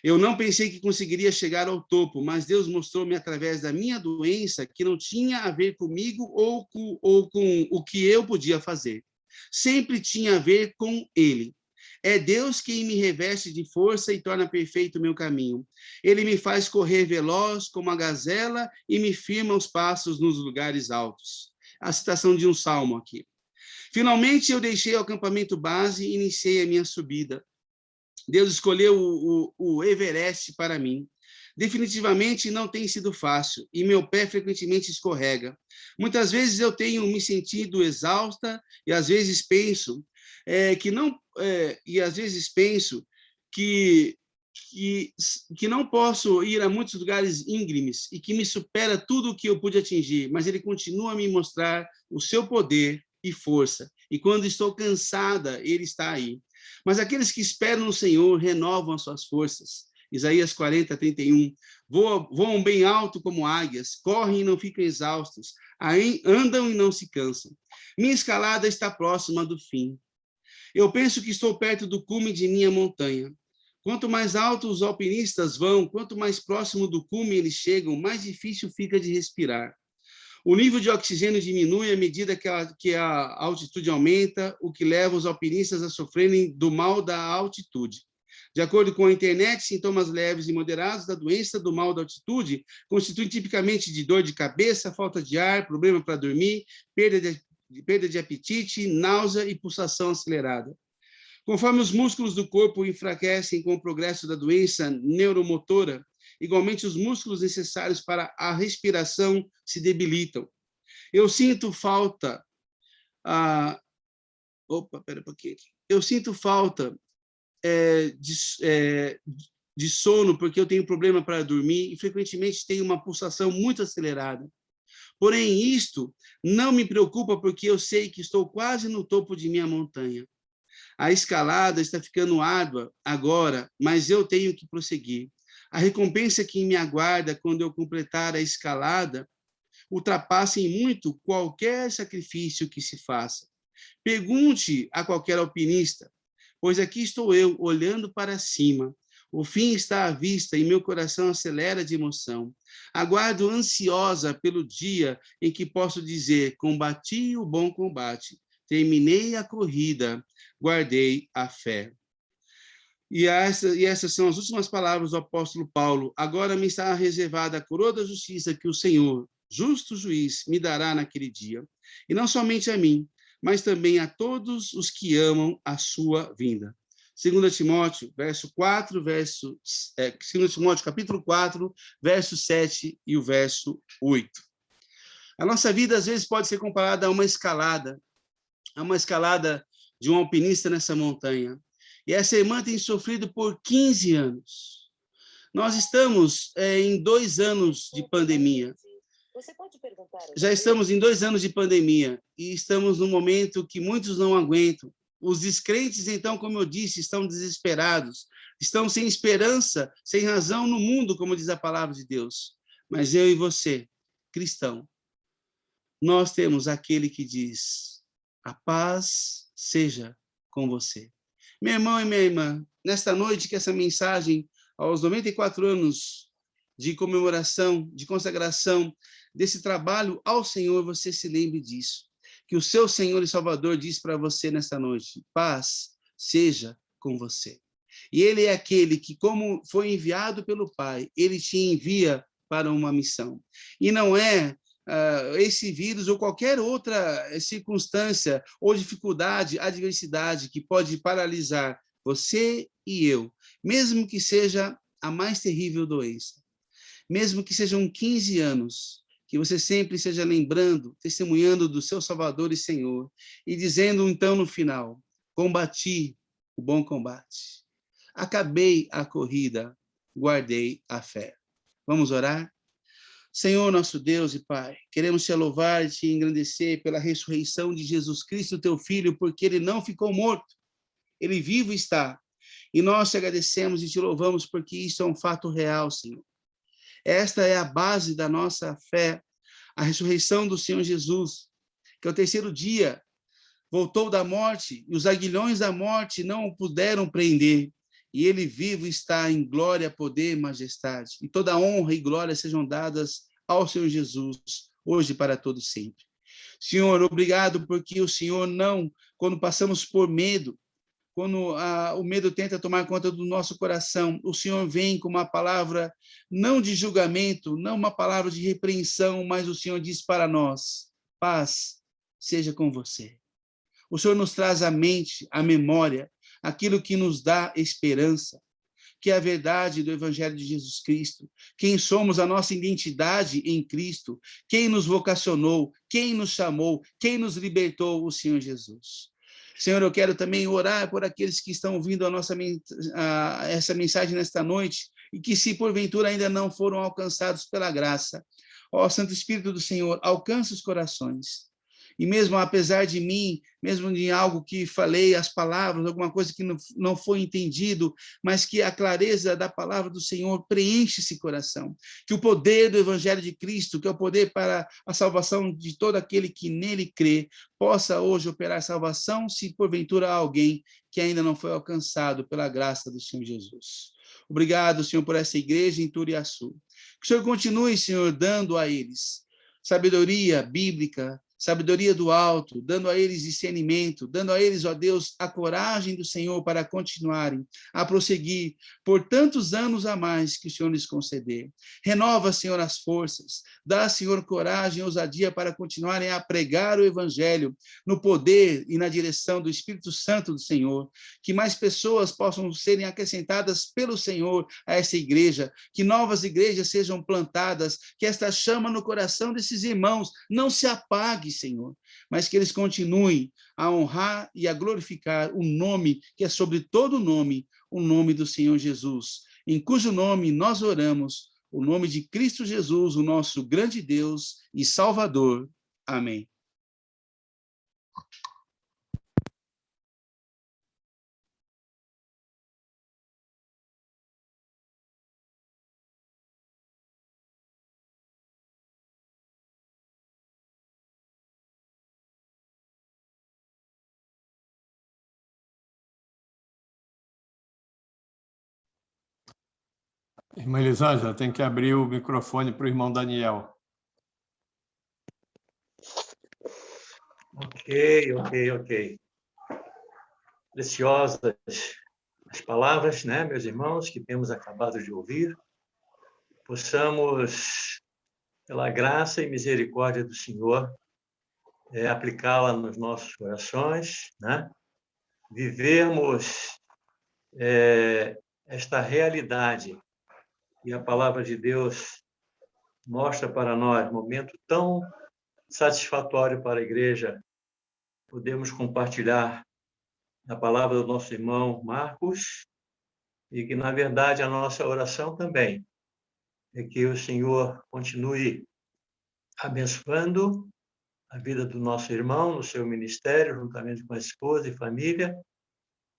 Eu não pensei que conseguiria chegar ao topo, mas Deus mostrou-me através da minha doença que não tinha a ver comigo ou com o que eu podia fazer. Sempre tinha a ver com Ele. É Deus quem me reveste de força e torna perfeito o meu caminho. Ele me faz correr veloz como a gazela e me firma os passos nos lugares altos. A citação de um salmo aqui. Finalmente, eu deixei o acampamento base e iniciei a minha subida. Deus escolheu o Everest para mim. Definitivamente não tem sido fácil e meu pé frequentemente escorrega. Muitas vezes eu tenho me sentido exausta e às vezes penso que não posso ir a muitos lugares íngremes e que me supera tudo o que eu pude atingir, mas Ele continua a me mostrar o seu poder e força. E quando estou cansada, Ele está aí. Mas aqueles que esperam no Senhor renovam as suas forças. Isaías 40, 31. Voam bem alto como águias, correm e não ficam exaustos, andam e não se cansam. Minha escalada está próxima do fim. Eu penso que estou perto do cume de minha montanha. Quanto mais alto os alpinistas vão, quanto mais próximo do cume eles chegam, mais difícil fica de respirar. O nível de oxigênio diminui à medida que a altitude aumenta, o que leva os alpinistas a sofrerem do mal da altitude. De acordo com a internet, sintomas leves e moderados da doença do mal da altitude constituem tipicamente de dor de cabeça, falta de ar, problema para dormir, perda de apetite, náusea e pulsação acelerada. Conforme os músculos do corpo enfraquecem com o progresso da doença neuromotora, igualmente os músculos necessários para a respiração se debilitam. Eu sinto falta... Eu sinto falta de sono porque eu tenho problema para dormir e frequentemente tenho uma pulsação muito acelerada. Porém, isto não me preocupa porque eu sei que estou quase no topo de minha montanha. A escalada está ficando árdua agora, mas eu tenho que prosseguir. A recompensa que me aguarda quando eu completar a escalada ultrapassa em muito qualquer sacrifício que se faça. Pergunte a qualquer alpinista, pois aqui estou eu, olhando para cima. O fim está à vista e meu coração acelera de emoção. Aguardo ansiosa pelo dia em que posso dizer: combati o bom combate, terminei a corrida, guardei a fé. E essas são as últimas palavras do apóstolo Paulo. Agora me está reservada a coroa da justiça que o Senhor, justo juiz, me dará naquele dia. E não somente a mim, mas também a todos os que amam a sua vinda. 2 Timóteo, capítulo 4, verso 7 e o verso 8. A nossa vida, às vezes, pode ser comparada a uma escalada de um alpinista nessa montanha. E essa irmã tem sofrido por 15 anos. Nós estamos em 2 anos de pandemia. Já estamos em 2 anos de pandemia e estamos num momento que muitos não aguentam. Os descrentes, então, como eu disse, estão desesperados, estão sem esperança, sem razão no mundo, como diz a palavra de Deus. Mas eu e você, cristão, nós temos aquele que diz: a paz seja com você. Meu irmão e minha irmã, nesta noite que essa mensagem, aos 94 anos de comemoração, de consagração, desse trabalho ao Senhor, você se lembre disso. Que o seu Senhor e Salvador diz para você nesta noite: paz seja com você. E Ele é aquele que, como foi enviado pelo Pai, Ele te envia para uma missão. E não é esse vírus ou qualquer outra circunstância ou dificuldade, adversidade que pode paralisar você e eu, mesmo que seja a mais terrível doença, mesmo que sejam 15 anos, que você sempre esteja lembrando, testemunhando do seu Salvador e Senhor, e dizendo então no final: combati o bom combate, acabei a corrida, guardei a fé. Vamos orar? Senhor, nosso Deus e Pai, queremos te louvar e te engrandecer pela ressurreição de Jesus Cristo, teu Filho, porque ele não ficou morto, ele vivo está. E nós te agradecemos e te louvamos porque isso é um fato real, Senhor. Esta é a base da nossa fé, a ressurreição do Senhor Jesus, que ao terceiro dia voltou da morte e os aguilhões da morte não o puderam prender. E ele vivo está em glória, poder e majestade. E toda honra e glória sejam dadas ao Senhor Jesus, hoje e para todo sempre. Senhor, obrigado porque o Senhor não, quando passamos por medo, quando o medo tenta tomar conta do nosso coração, o Senhor vem com uma palavra não de julgamento, não uma palavra de repreensão, mas o Senhor diz para nós, paz seja com você. O Senhor nos traz à mente, à memória, aquilo que nos dá esperança, que é a verdade do Evangelho de Jesus Cristo, quem somos, a nossa identidade em Cristo, quem nos vocacionou, quem nos chamou, quem nos libertou, o Senhor Jesus. Senhor, eu quero também orar por aqueles que estão ouvindo essa mensagem nesta noite e que, se porventura ainda não foram alcançados pela graça, ó Santo Espírito do Senhor, alcance os corações. E mesmo apesar de mim, mesmo de algo que falei, as palavras, alguma coisa que não foi entendido, mas que a clareza da palavra do Senhor preenche esse coração. Que o poder do Evangelho de Cristo, que é o poder para a salvação de todo aquele que nele crê, possa hoje operar salvação, se porventura há alguém que ainda não foi alcançado pela graça do Senhor Jesus. Obrigado, Senhor, por essa igreja em Turiaçu. Que o Senhor continue, Senhor, dando a eles sabedoria bíblica, sabedoria do alto, dando a eles discernimento, dando a eles, ó Deus, a coragem do Senhor para continuarem a prosseguir por tantos anos a mais que o Senhor lhes conceder. Renova, Senhor, as forças, dá, Senhor, coragem e ousadia para continuarem a pregar o Evangelho no poder e na direção do Espírito Santo do Senhor, que mais pessoas possam serem acrescentadas pelo Senhor a essa igreja, que novas igrejas sejam plantadas, que esta chama no coração desses irmãos não se apague, Senhor, mas que eles continuem a honrar e a glorificar o nome que é sobre todo nome, o nome do Senhor Jesus, em cujo nome nós oramos, o nome de Cristo Jesus, o nosso grande Deus e Salvador. Amém. Irmã Elisângela, tem que abrir o microfone para o irmão Daniel. Ok. Preciosas as palavras, né, meus irmãos, que temos acabado de ouvir. Possamos, pela graça e misericórdia do Senhor, aplicá-la nos nossos corações, né? Vivermos esta realidade e a palavra de Deus mostra para nós, momento tão satisfatório para a igreja, podemos compartilhar a palavra do nosso irmão Marcos, e que, na verdade, a nossa oração também é que o Senhor continue abençoando a vida do nosso irmão no seu ministério, juntamente com a esposa e família,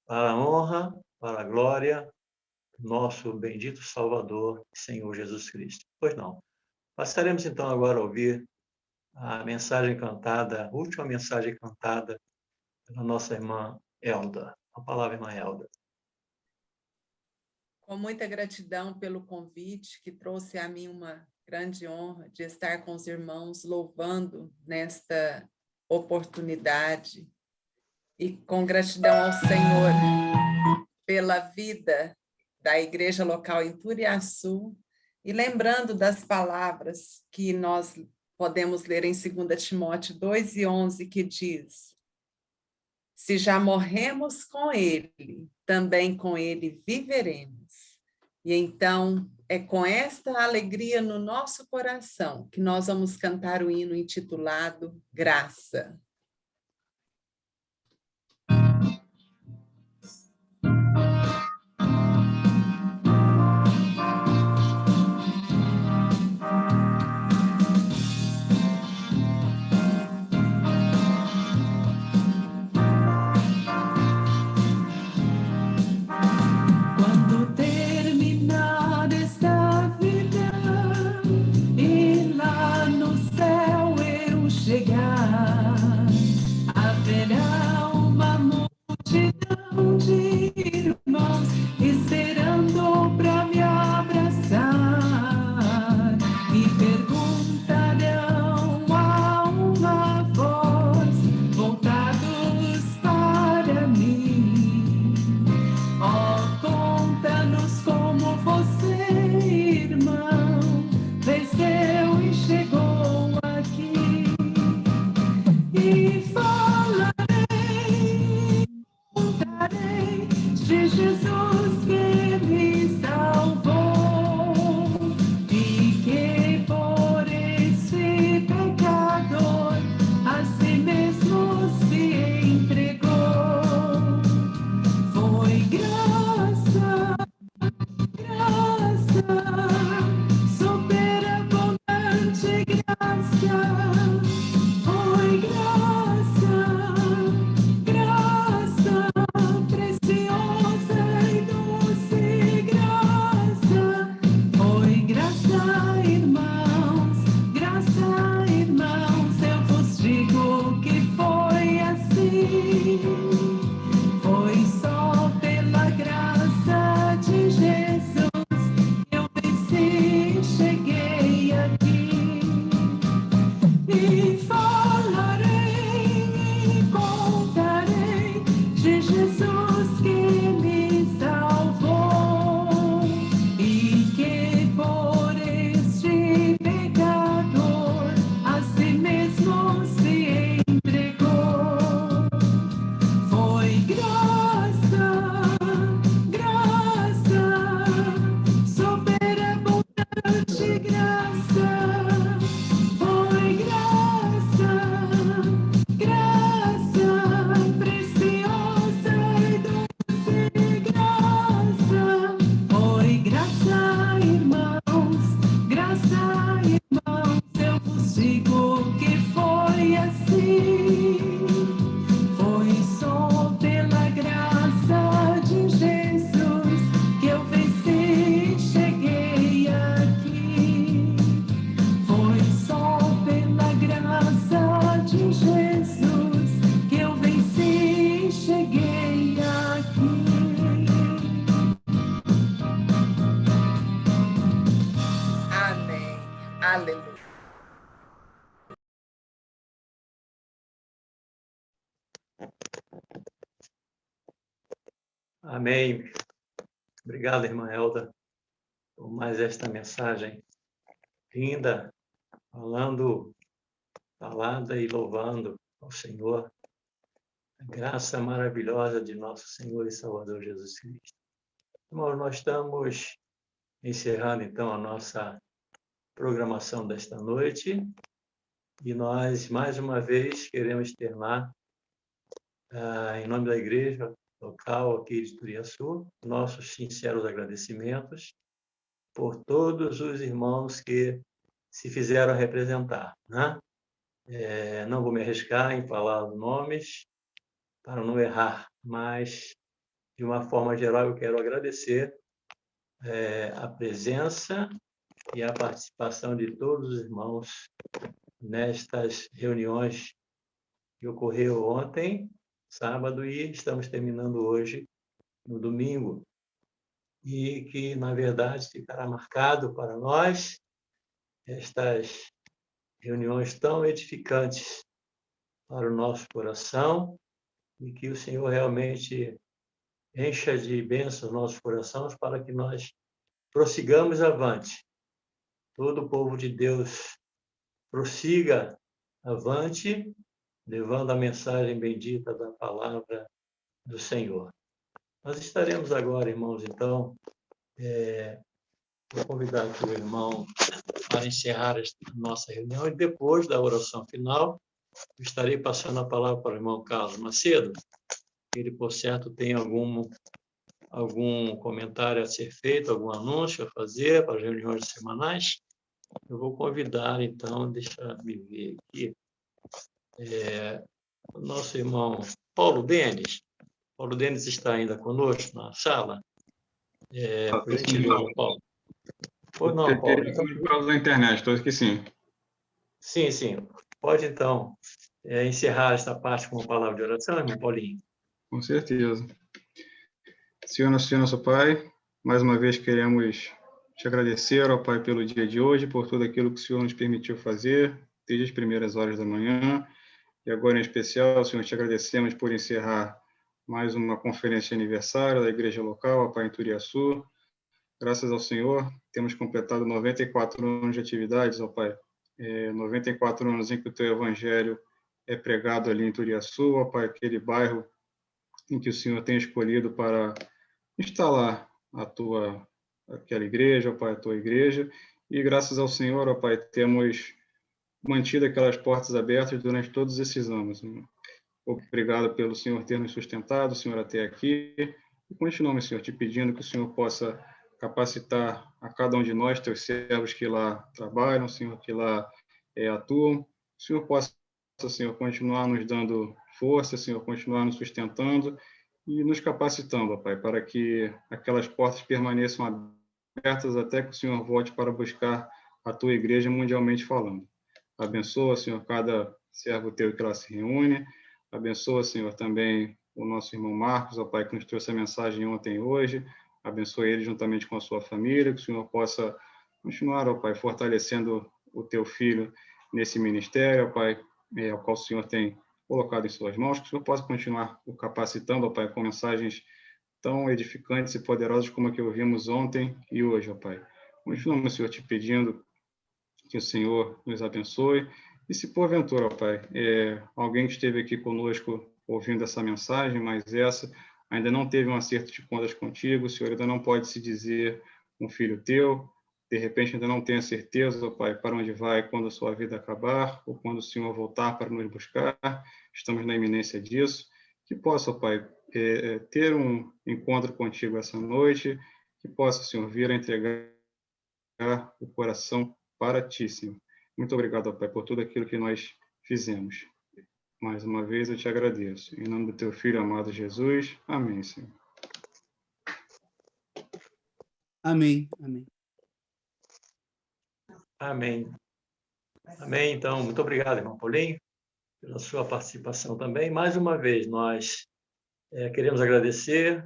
para a honra, para a glória do nosso bendito Salvador, Senhor Jesus Cristo. Pois não. Passaremos, então, agora a ouvir a mensagem cantada, a última mensagem cantada pela nossa irmã Elda. A palavra, irmã Elda. Com muita gratidão pelo convite, que trouxe a mim uma grande honra de estar com os irmãos louvando nesta oportunidade. E com gratidão ao Senhor pela vida da igreja local em Turiaçu, e lembrando das palavras que nós podemos ler em 2 Timóteo 2:11, que diz: se já morremos com ele, também com ele viveremos. E então, é com esta alegria no nosso coração que nós vamos cantar o hino intitulado Graça. de irmãos esperando para me abraçar e perguntarão a uma voz voltados para mim. Oh, conta-nos como você, irmão, venceu e chegou aqui. E falarei, contarei de Jesus que me salvou e que por esse pecador a si mesmo se entregou. Foi graça, graça, superabundante graça. Foi graça, graça, preciosa e doce graça. Foi graça, irmãos, eu vos digo que foi assim. Foi só pela graça de Jesus que eu venci e cheguei aqui. E falarei e contarei de Jesus que me salvou e que por este pecador a si mesmo se entregou. Foi graça, graça, superabundante graça. Foi graça, graça, preciosa e doce graça. Foi graça, irmãos, eu vos digo que foi assim. Foi só pela graça de Jesus que eu venci e cheguei aqui. Foi só pela graça de Jesus que eu venci e cheguei aqui. Amém. Aleluia. Amém. Obrigado, irmã Elda, por mais esta mensagem linda, falada e louvando ao Senhor, a graça maravilhosa de nosso Senhor e Salvador Jesus Cristo. Irmãos, nós estamos encerrando, então, a nossa programação desta noite e nós, mais uma vez, queremos externar, em nome da igreja local aqui de Turiaçu, nossos sinceros agradecimentos por todos os irmãos que se fizeram representar, né? Não vou me arriscar em falar os nomes para não errar, mas, de uma forma geral, eu quero agradecer a presença e a participação de todos os irmãos nestas reuniões que ocorreu ontem, sábado, e estamos terminando hoje, no domingo, e que, na verdade, ficará marcado para nós estas reuniões tão edificantes para o nosso coração e que o Senhor realmente encha de bênçãos nossos corações para que nós prossigamos avante. Todo o povo de Deus prossiga avante, levando a mensagem bendita da palavra do Senhor. Nós estaremos agora, irmãos, então, vou convidar aqui o irmão para encerrar esta nossa reunião e depois da oração final, estarei passando a palavra para o irmão Carlos Macedo, que ele, por certo, tem algum comentário a ser feito, algum anúncio a fazer para as reuniões semanais. Eu vou convidar, então, deixa eu ver aqui, o nosso irmão Paulo Denis. Paulo Denis está ainda conosco na sala? Por gentileza, Paulo. Ou não, Paulo? Então, por causa da internet, estou aqui sim. Sim, sim. Pode, então, encerrar esta parte com uma palavra de oração, irmão Paulinho? Com certeza. Senhor nosso Pai, mais uma vez queremos te agradecer, ó Pai, pelo dia de hoje, por tudo aquilo que o Senhor nos permitiu fazer, desde as primeiras horas da manhã, e agora em especial, Senhor, te agradecemos por encerrar mais uma conferência de aniversário da igreja local, ó Pai, em Turiaçu. Graças ao Senhor, temos completado 94 anos de atividades, ó Pai, 94 anos em que o Teu Evangelho é pregado ali em Turiaçu, ó Pai, aquele bairro em que o Senhor tem escolhido para instalar aquela igreja, ó Pai, a Tua igreja, e graças ao Senhor, ó Pai, temos mantido aquelas portas abertas durante todos esses anos. Obrigado pelo Senhor ter nos sustentado, Senhor, até aqui, e continuamos, Senhor, te pedindo que o Senhor possa capacitar a cada um de nós, teus servos que lá trabalham, Senhor, que lá atuam, o Senhor possa, Senhor, continuar nos dando força, Senhor, continuar nos sustentando e nos capacitando, ó Pai, para que aquelas portas permaneçam abertas até que o Senhor volte para buscar a tua igreja mundialmente falando. Abençoa, Senhor, cada servo teu que lá se reúne. Abençoa, Senhor, também o nosso irmão Marcos, ó Pai, que nos trouxe a mensagem ontem e hoje. Abençoa ele juntamente com a sua família, que o Senhor possa continuar, ó Pai, fortalecendo o teu filho nesse ministério, ó Pai, ao qual o Senhor tem colocado em suas mãos, que o Senhor possa continuar o capacitando, ó Pai, com mensagens tão edificantes e poderosas como a que ouvimos ontem e hoje, ó Pai. Continuamos, Senhor, te pedindo que o Senhor nos abençoe. E se porventura, ó Pai, alguém que esteve aqui conosco ouvindo essa mensagem, mas essa ainda não teve um acerto de contas contigo, o Senhor ainda não pode se dizer um filho teu, de repente ainda não tem a certeza, ó Pai, para onde vai quando a sua vida acabar, ou quando o Senhor voltar para nos buscar, estamos na iminência disso, que possa, ó Pai, ter um encontro contigo essa noite, que possa, Senhor, vir a entregar o coração para ti, Senhor. Muito obrigado, ó Pai, por tudo aquilo que nós fizemos. Mais uma vez eu te agradeço. Em nome do teu Filho amado Jesus. Amém, Senhor. Amém. Amém. Amém. Amém. Então, muito obrigado, irmão Paulinho, pela sua participação também. Mais uma vez, nós queremos agradecer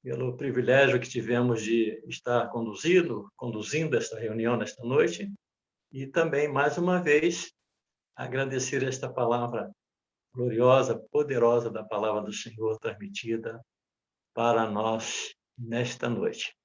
pelo privilégio que tivemos de estar conduzindo esta reunião nesta noite, e também, mais uma vez, agradecer esta palavra gloriosa, poderosa da palavra do Senhor transmitida para nós nesta noite.